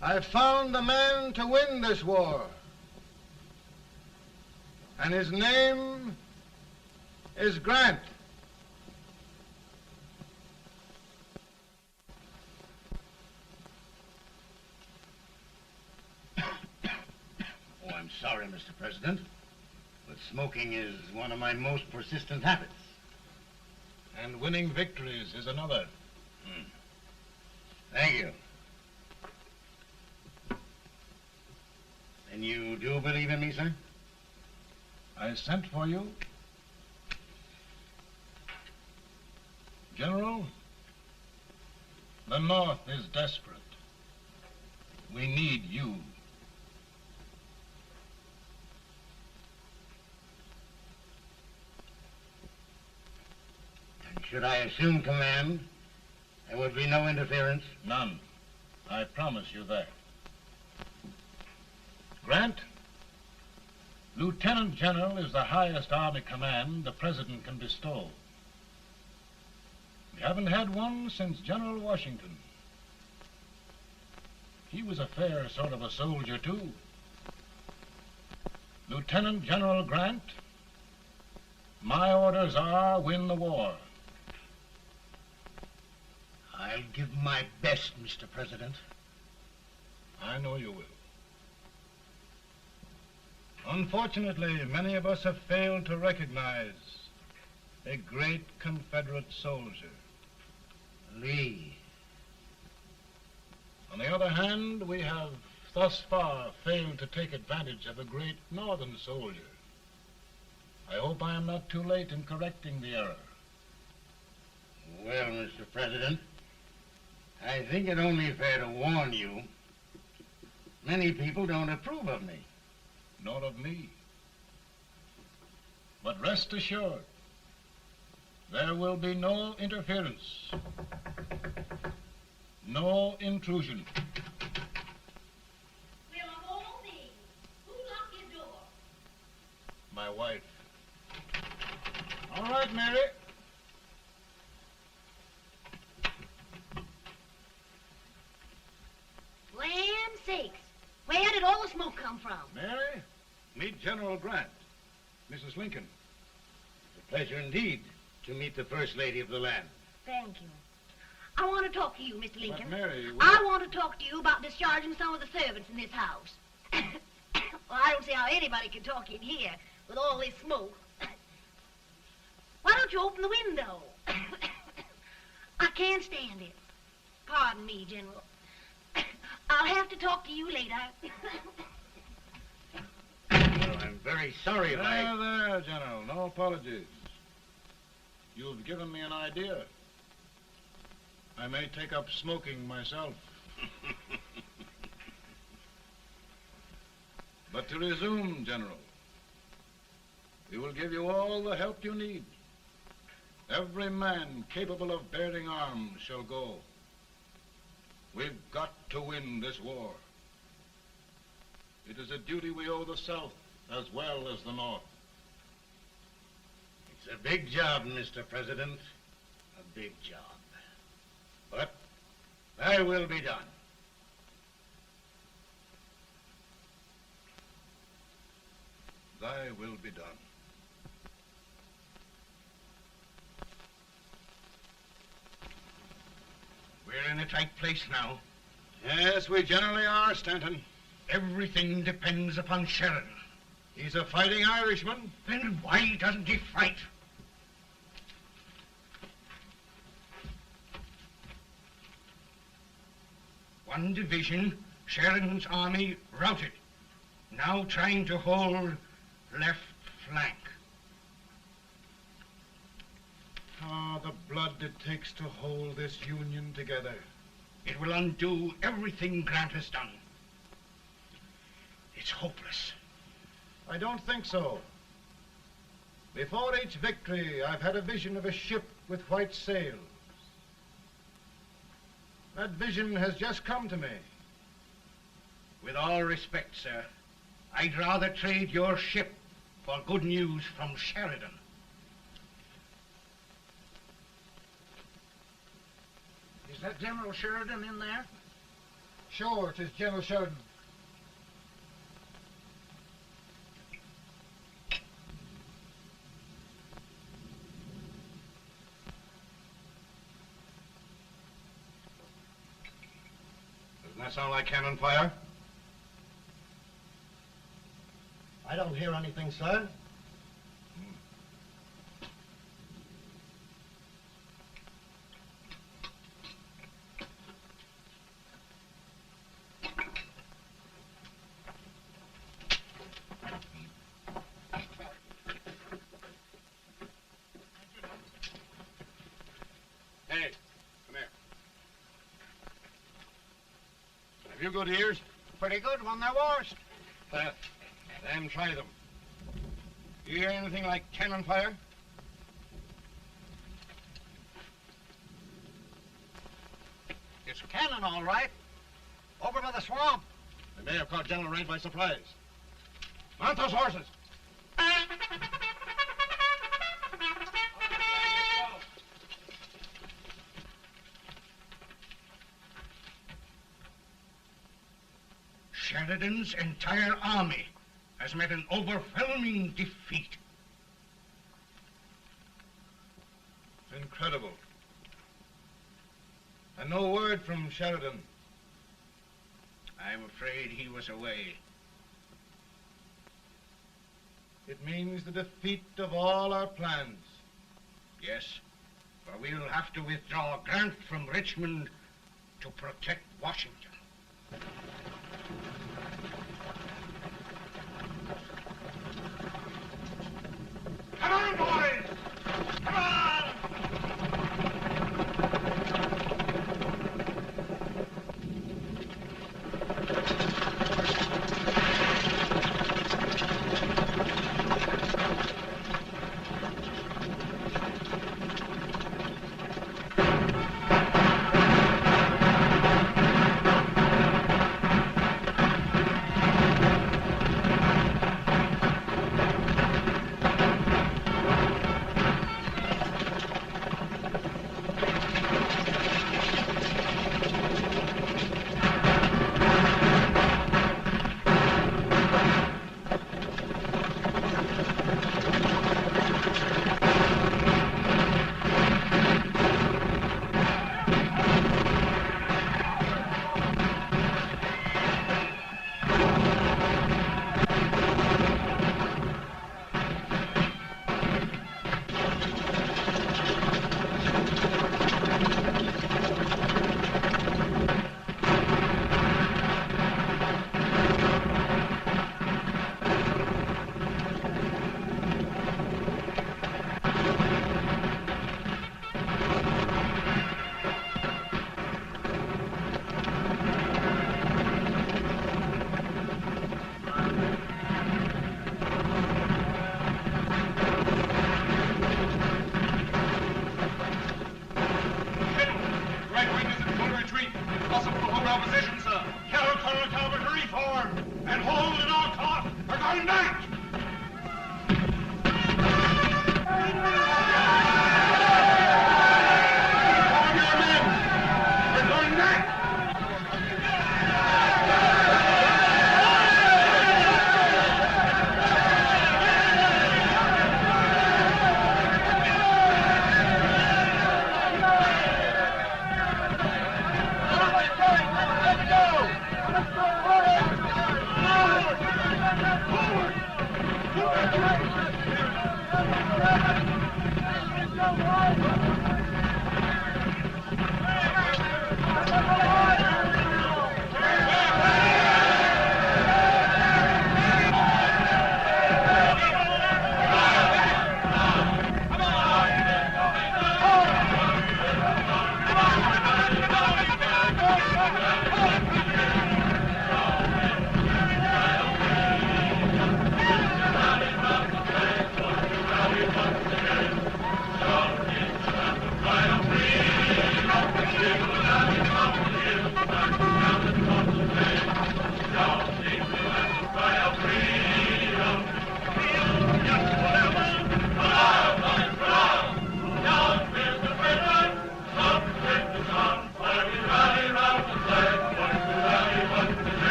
I've found the man to win this war. And his name is Grant. Oh, I'm sorry, Mr. President, but smoking is one of my most persistent habits. And winning victories is another. Thank you. And you do believe in me, sir? I sent for you. General, the North is desperate. We need you. And should I assume command, there would be no interference? None. I promise you that. Grant, Lieutenant General is the highest army command the President can bestow. We haven't had one since General Washington. He was a fair sort of a soldier, too. Lieutenant General Grant, my orders are win the war. I'll give my best, Mr. President. I know you will. Unfortunately, many of us have failed to recognize a great Confederate soldier. Lee. On the other hand, we have thus far failed to take advantage of a great Northern soldier. I hope I am not too late in correcting the error. Well, Mr. President, I think it only fair to warn you. Many people don't approve of me. Nor of me. But rest assured, there will be no interference, no intrusion. Well, of all things, who locked your door? My wife. All right, Mary. Land sakes, where did all the smoke come from? Mary, meet General Grant, Mrs. Lincoln. It's a pleasure indeed to meet the First Lady of the land. Thank you. I want to talk to you, Mr. Lincoln. But Mary, I want to talk to you about discharging some of the servants in this house. Well, I don't see how anybody can talk in here with all this smoke. Why don't you open the window? I can't stand it. Pardon me, General. I'll have to talk to you later. Well, I'm very sorry if There, General. No apologies. You've given me an idea. I may take up smoking myself. But to resume, General, we will give you all the help you need. Every man capable of bearing arms shall go. We've got to win this war. It is a duty we owe the South as well as the North. It's a big job, Mr. President. A big job. But thy will be done. Thy will be done. We're in a tight place now. Yes, we generally are, Stanton. Everything depends upon Sheridan. He's a fighting Irishman. Then why doesn't he fight? One division, Sheridan's army, routed. Now trying to hold left flank. Ah, the blood it takes to hold this Union together. It will undo everything Grant has done. It's hopeless. I don't think so. Before each victory, I've had a vision of a ship with white sails. That vision has just come to me. With all respect, sir, I'd rather trade your ship for good news from Sheridan. Is that General Sheridan in there? Sure, it is General Sheridan. Doesn't that sound like cannon fire? I don't hear anything, sir. Hey, come here. Have you good ears? Pretty good when they're washed. Then try them. You hear anything like cannon fire? It's cannon, all right. Over by the swamp. They may have caught General Wright by surprise. Mount those horses. Sheridan's entire army has met an overwhelming defeat. It's incredible. And no word from Sheridan. I'm afraid he was away. It means the defeat of all our plans. Yes, for we'll have to withdraw Grant from Richmond to protect Washington. Come on, boys! Come on!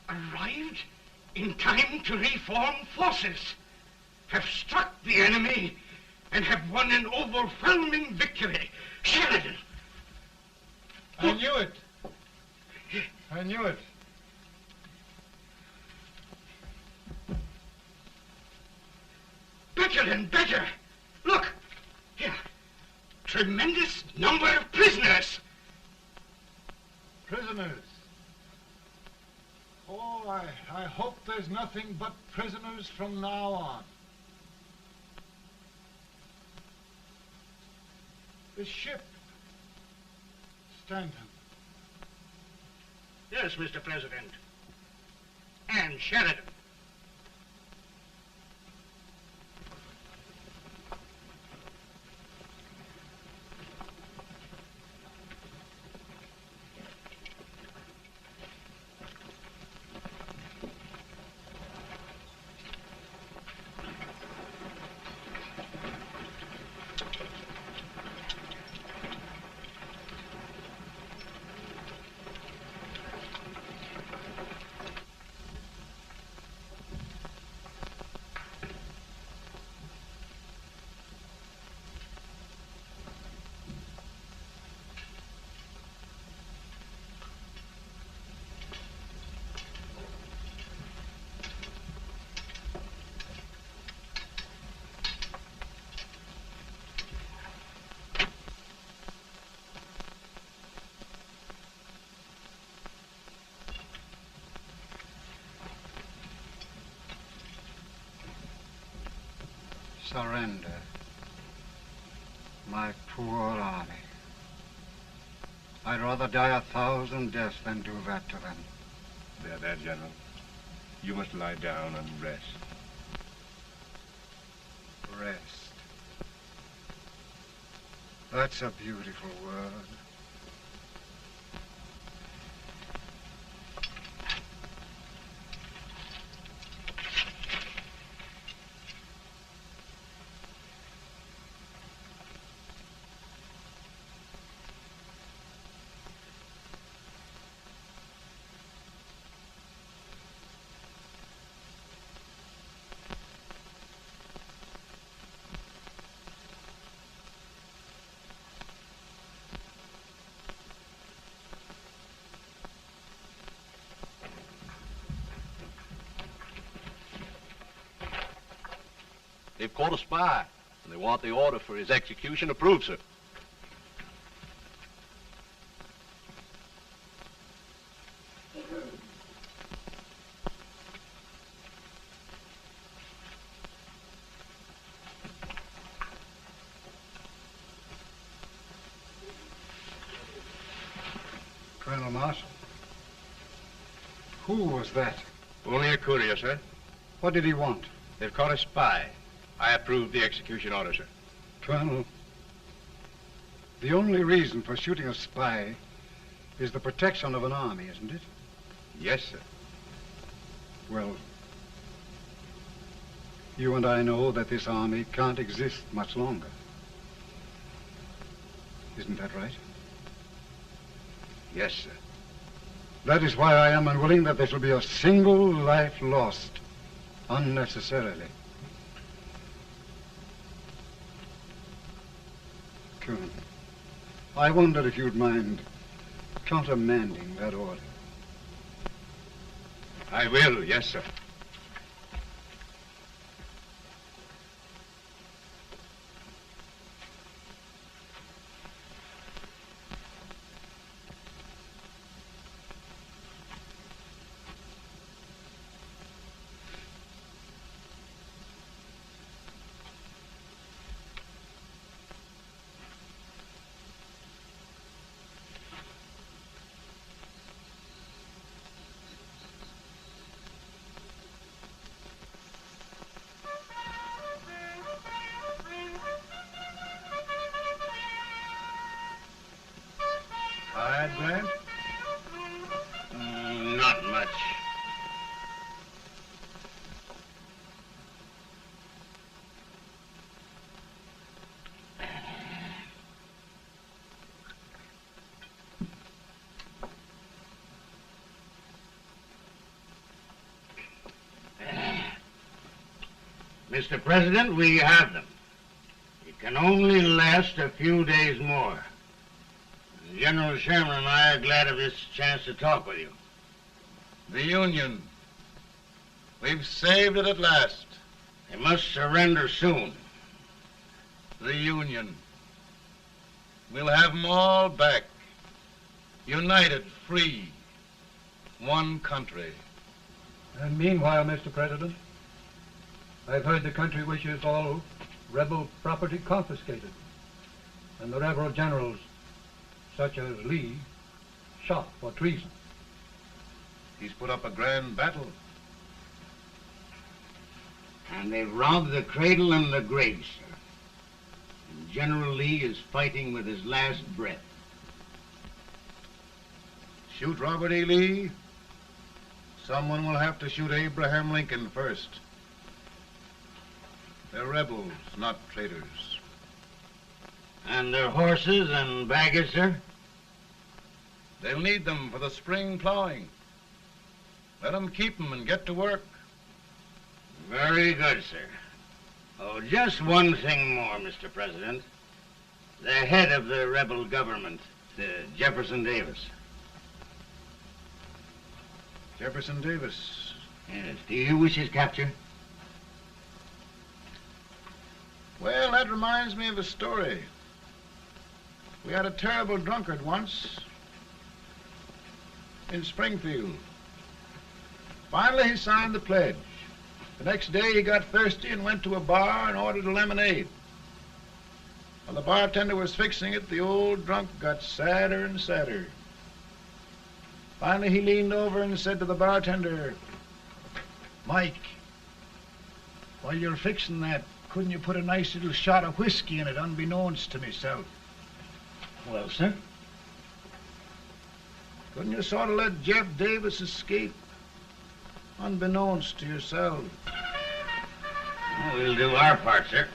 Arrived in time to reform forces, have struck the enemy, and have won an overwhelming victory. Sheridan! I knew it. I knew it. Better and better. Look, here. Tremendous number of prisoners. Prisoners. Oh, I hope there's nothing but prisoners from now on. The ship. Stanton. Yes, Mr. President. And Sheridan. Surrender. My poor army. I'd rather die 1,000 deaths than do that to them. There, General. You must lie down and rest. Rest. That's a beautiful word. They've caught a spy, and they want the order for his execution approved, sir. Colonel Marshall. Who was that? Only a courier, sir. What did he want? They've caught a spy. I approve the execution order, sir. Colonel, the only reason for shooting a spy is the protection of an army, isn't it? Yes, sir. Well, you and I know that this army can't exist much longer. Isn't that right? Yes, sir. That is why I am unwilling that there shall be a single life lost unnecessarily. Colonel, I wondered if you'd mind countermanding that order. I will, yes, sir. Tired, Grant? Not much. Mr. President, we have them. It can only last a few days more. General Sherman and I are glad of this chance to talk with you. The Union. We've saved it at last. They must surrender soon. The Union. We'll have them all back. United, free. One country. And meanwhile, Mr. President, I've heard the country wishes all rebel property confiscated, and the rebel generals, such as Lee, shot for treason. He's put up a grand battle. And they've robbed the cradle and the grave, sir. And General Lee is fighting with his last breath. Shoot Robert E. Lee? Someone will have to shoot Abraham Lincoln first. They're rebels, not traitors. And their horses and baggage, sir? They'll need them for the spring plowing. Let them keep them and get to work. Very good, sir. Oh, just one thing more, Mr. President. The head of the rebel government, Jefferson Davis. Jefferson Davis? Yes. Do you wish his capture? Well, that reminds me of a story. We had a terrible drunkard once in Springfield. Finally, he signed the pledge. The next day, he got thirsty and went to a bar and ordered a lemonade. While the bartender was fixing it, the old drunk got sadder and sadder. Finally, he leaned over and said to the bartender, "Mike, while you're fixing that, couldn't you put a nice little shot of whiskey in it, unbeknownst to myself?" Well, sir? Couldn't you sort of let Jeff Davis escape, unbeknownst to yourself? Well, we'll do our part, sir.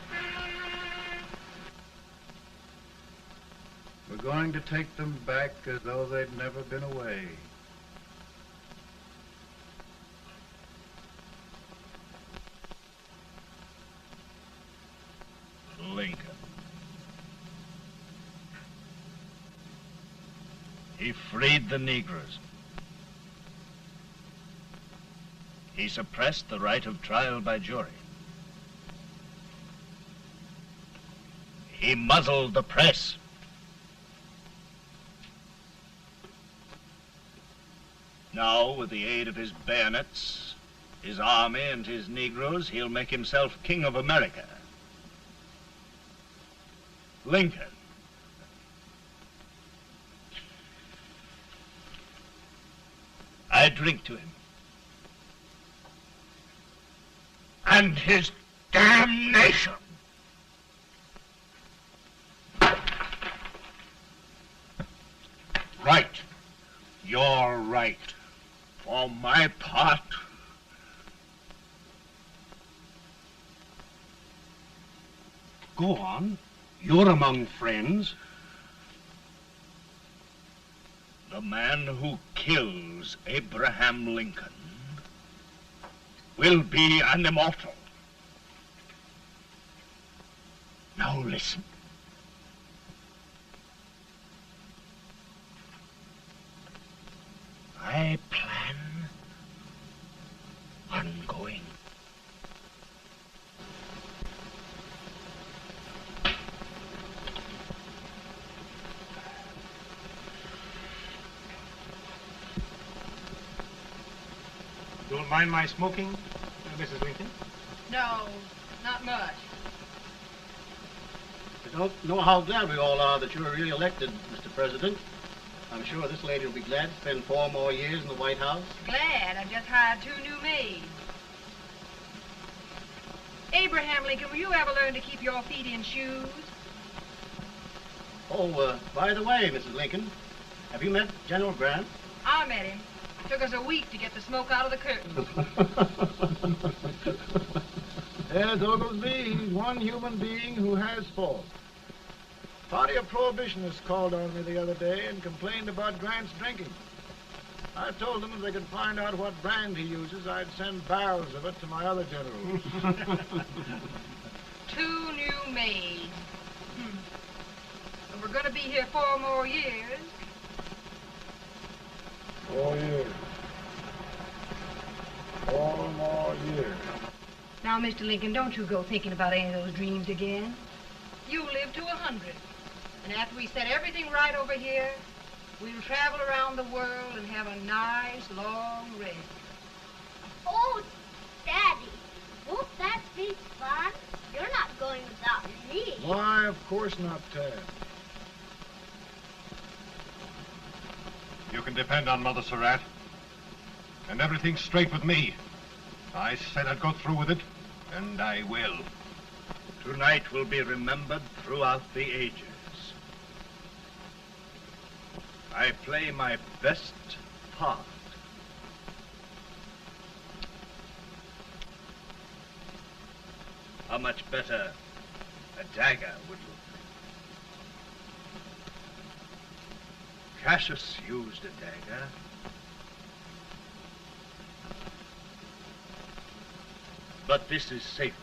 We're going to take them back as though they'd never been away. Lincoln. He freed the Negroes. He suppressed the right of trial by jury. He muzzled the press. Now, with the aid of his bayonets, his army, and his Negroes, he'll make himself king of America. Lincoln. I drink to him. And his damnation. Right. You're right. For my part, go on. You're among friends. The man who kills Abraham Lincoln will be an immortal. Now listen. Mind my smoking, Mrs. Lincoln? No, not much. I don't know how glad we all are that you're re-elected, Mr. President. I'm sure this lady will be glad to spend 4 more years in the White House. Glad. I've just hired 2 new maids. Abraham Lincoln, will you ever learn to keep your feet in shoes? Oh, by the way, Mrs. Lincoln, have you met General Grant? I met him. Took us a week to get the smoke out of the curtains. Yes, Oglesby, he's one human being who has faults. Party of Prohibitionists called on me the other day and complained about Grant's drinking. I told them if they could find out what brand he uses, I'd send barrels of it to my other generals. 2 new maids. And we're going to be here 4 more years. 4 years. 4 more years. Now, Mr. Lincoln, don't you go thinking about any of those dreams again. You live to 100. And after we set everything right over here, we'll travel around the world and have a nice, long rest. Oh, Daddy, won't that be fun? You're not going without me. Why, of course not, Tad. You can depend on Mother Surratt. And everything's straight with me. I said I'd go through with it, and I will. Tonight will be remembered throughout the ages. I play my best part. How much better a dagger would look. Cassius used a dagger. But this is safer.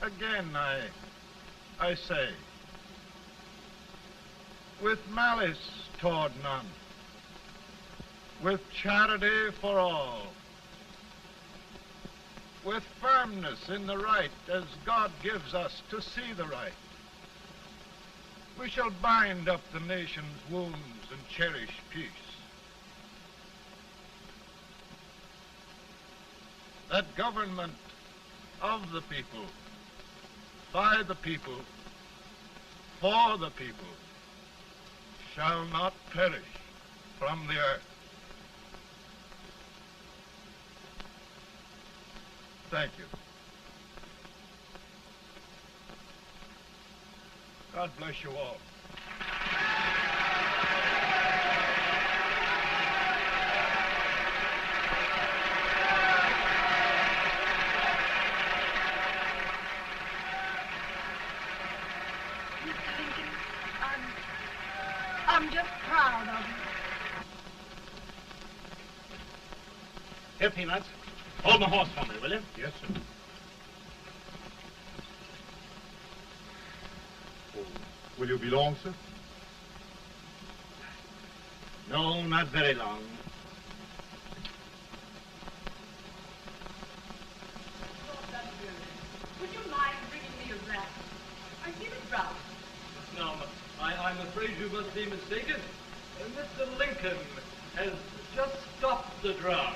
Again, I say, with malice toward none, with charity for all, with firmness in the right as God gives us to see the right, we shall bind up the nation's wounds and cherish peace. That government of the people, by the people, for the people, shall not perish from the earth. Thank you. God bless you all. I'm just proud of you. Here, Peanuts. Hold my horse for me, will you? Yes, sir. Oh, will you be long, sir? No, not very long. Would you mind bringing me a wrap? I feel it brown. No, I'm afraid you must be mistaken. Mr. Lincoln has just stopped the drum.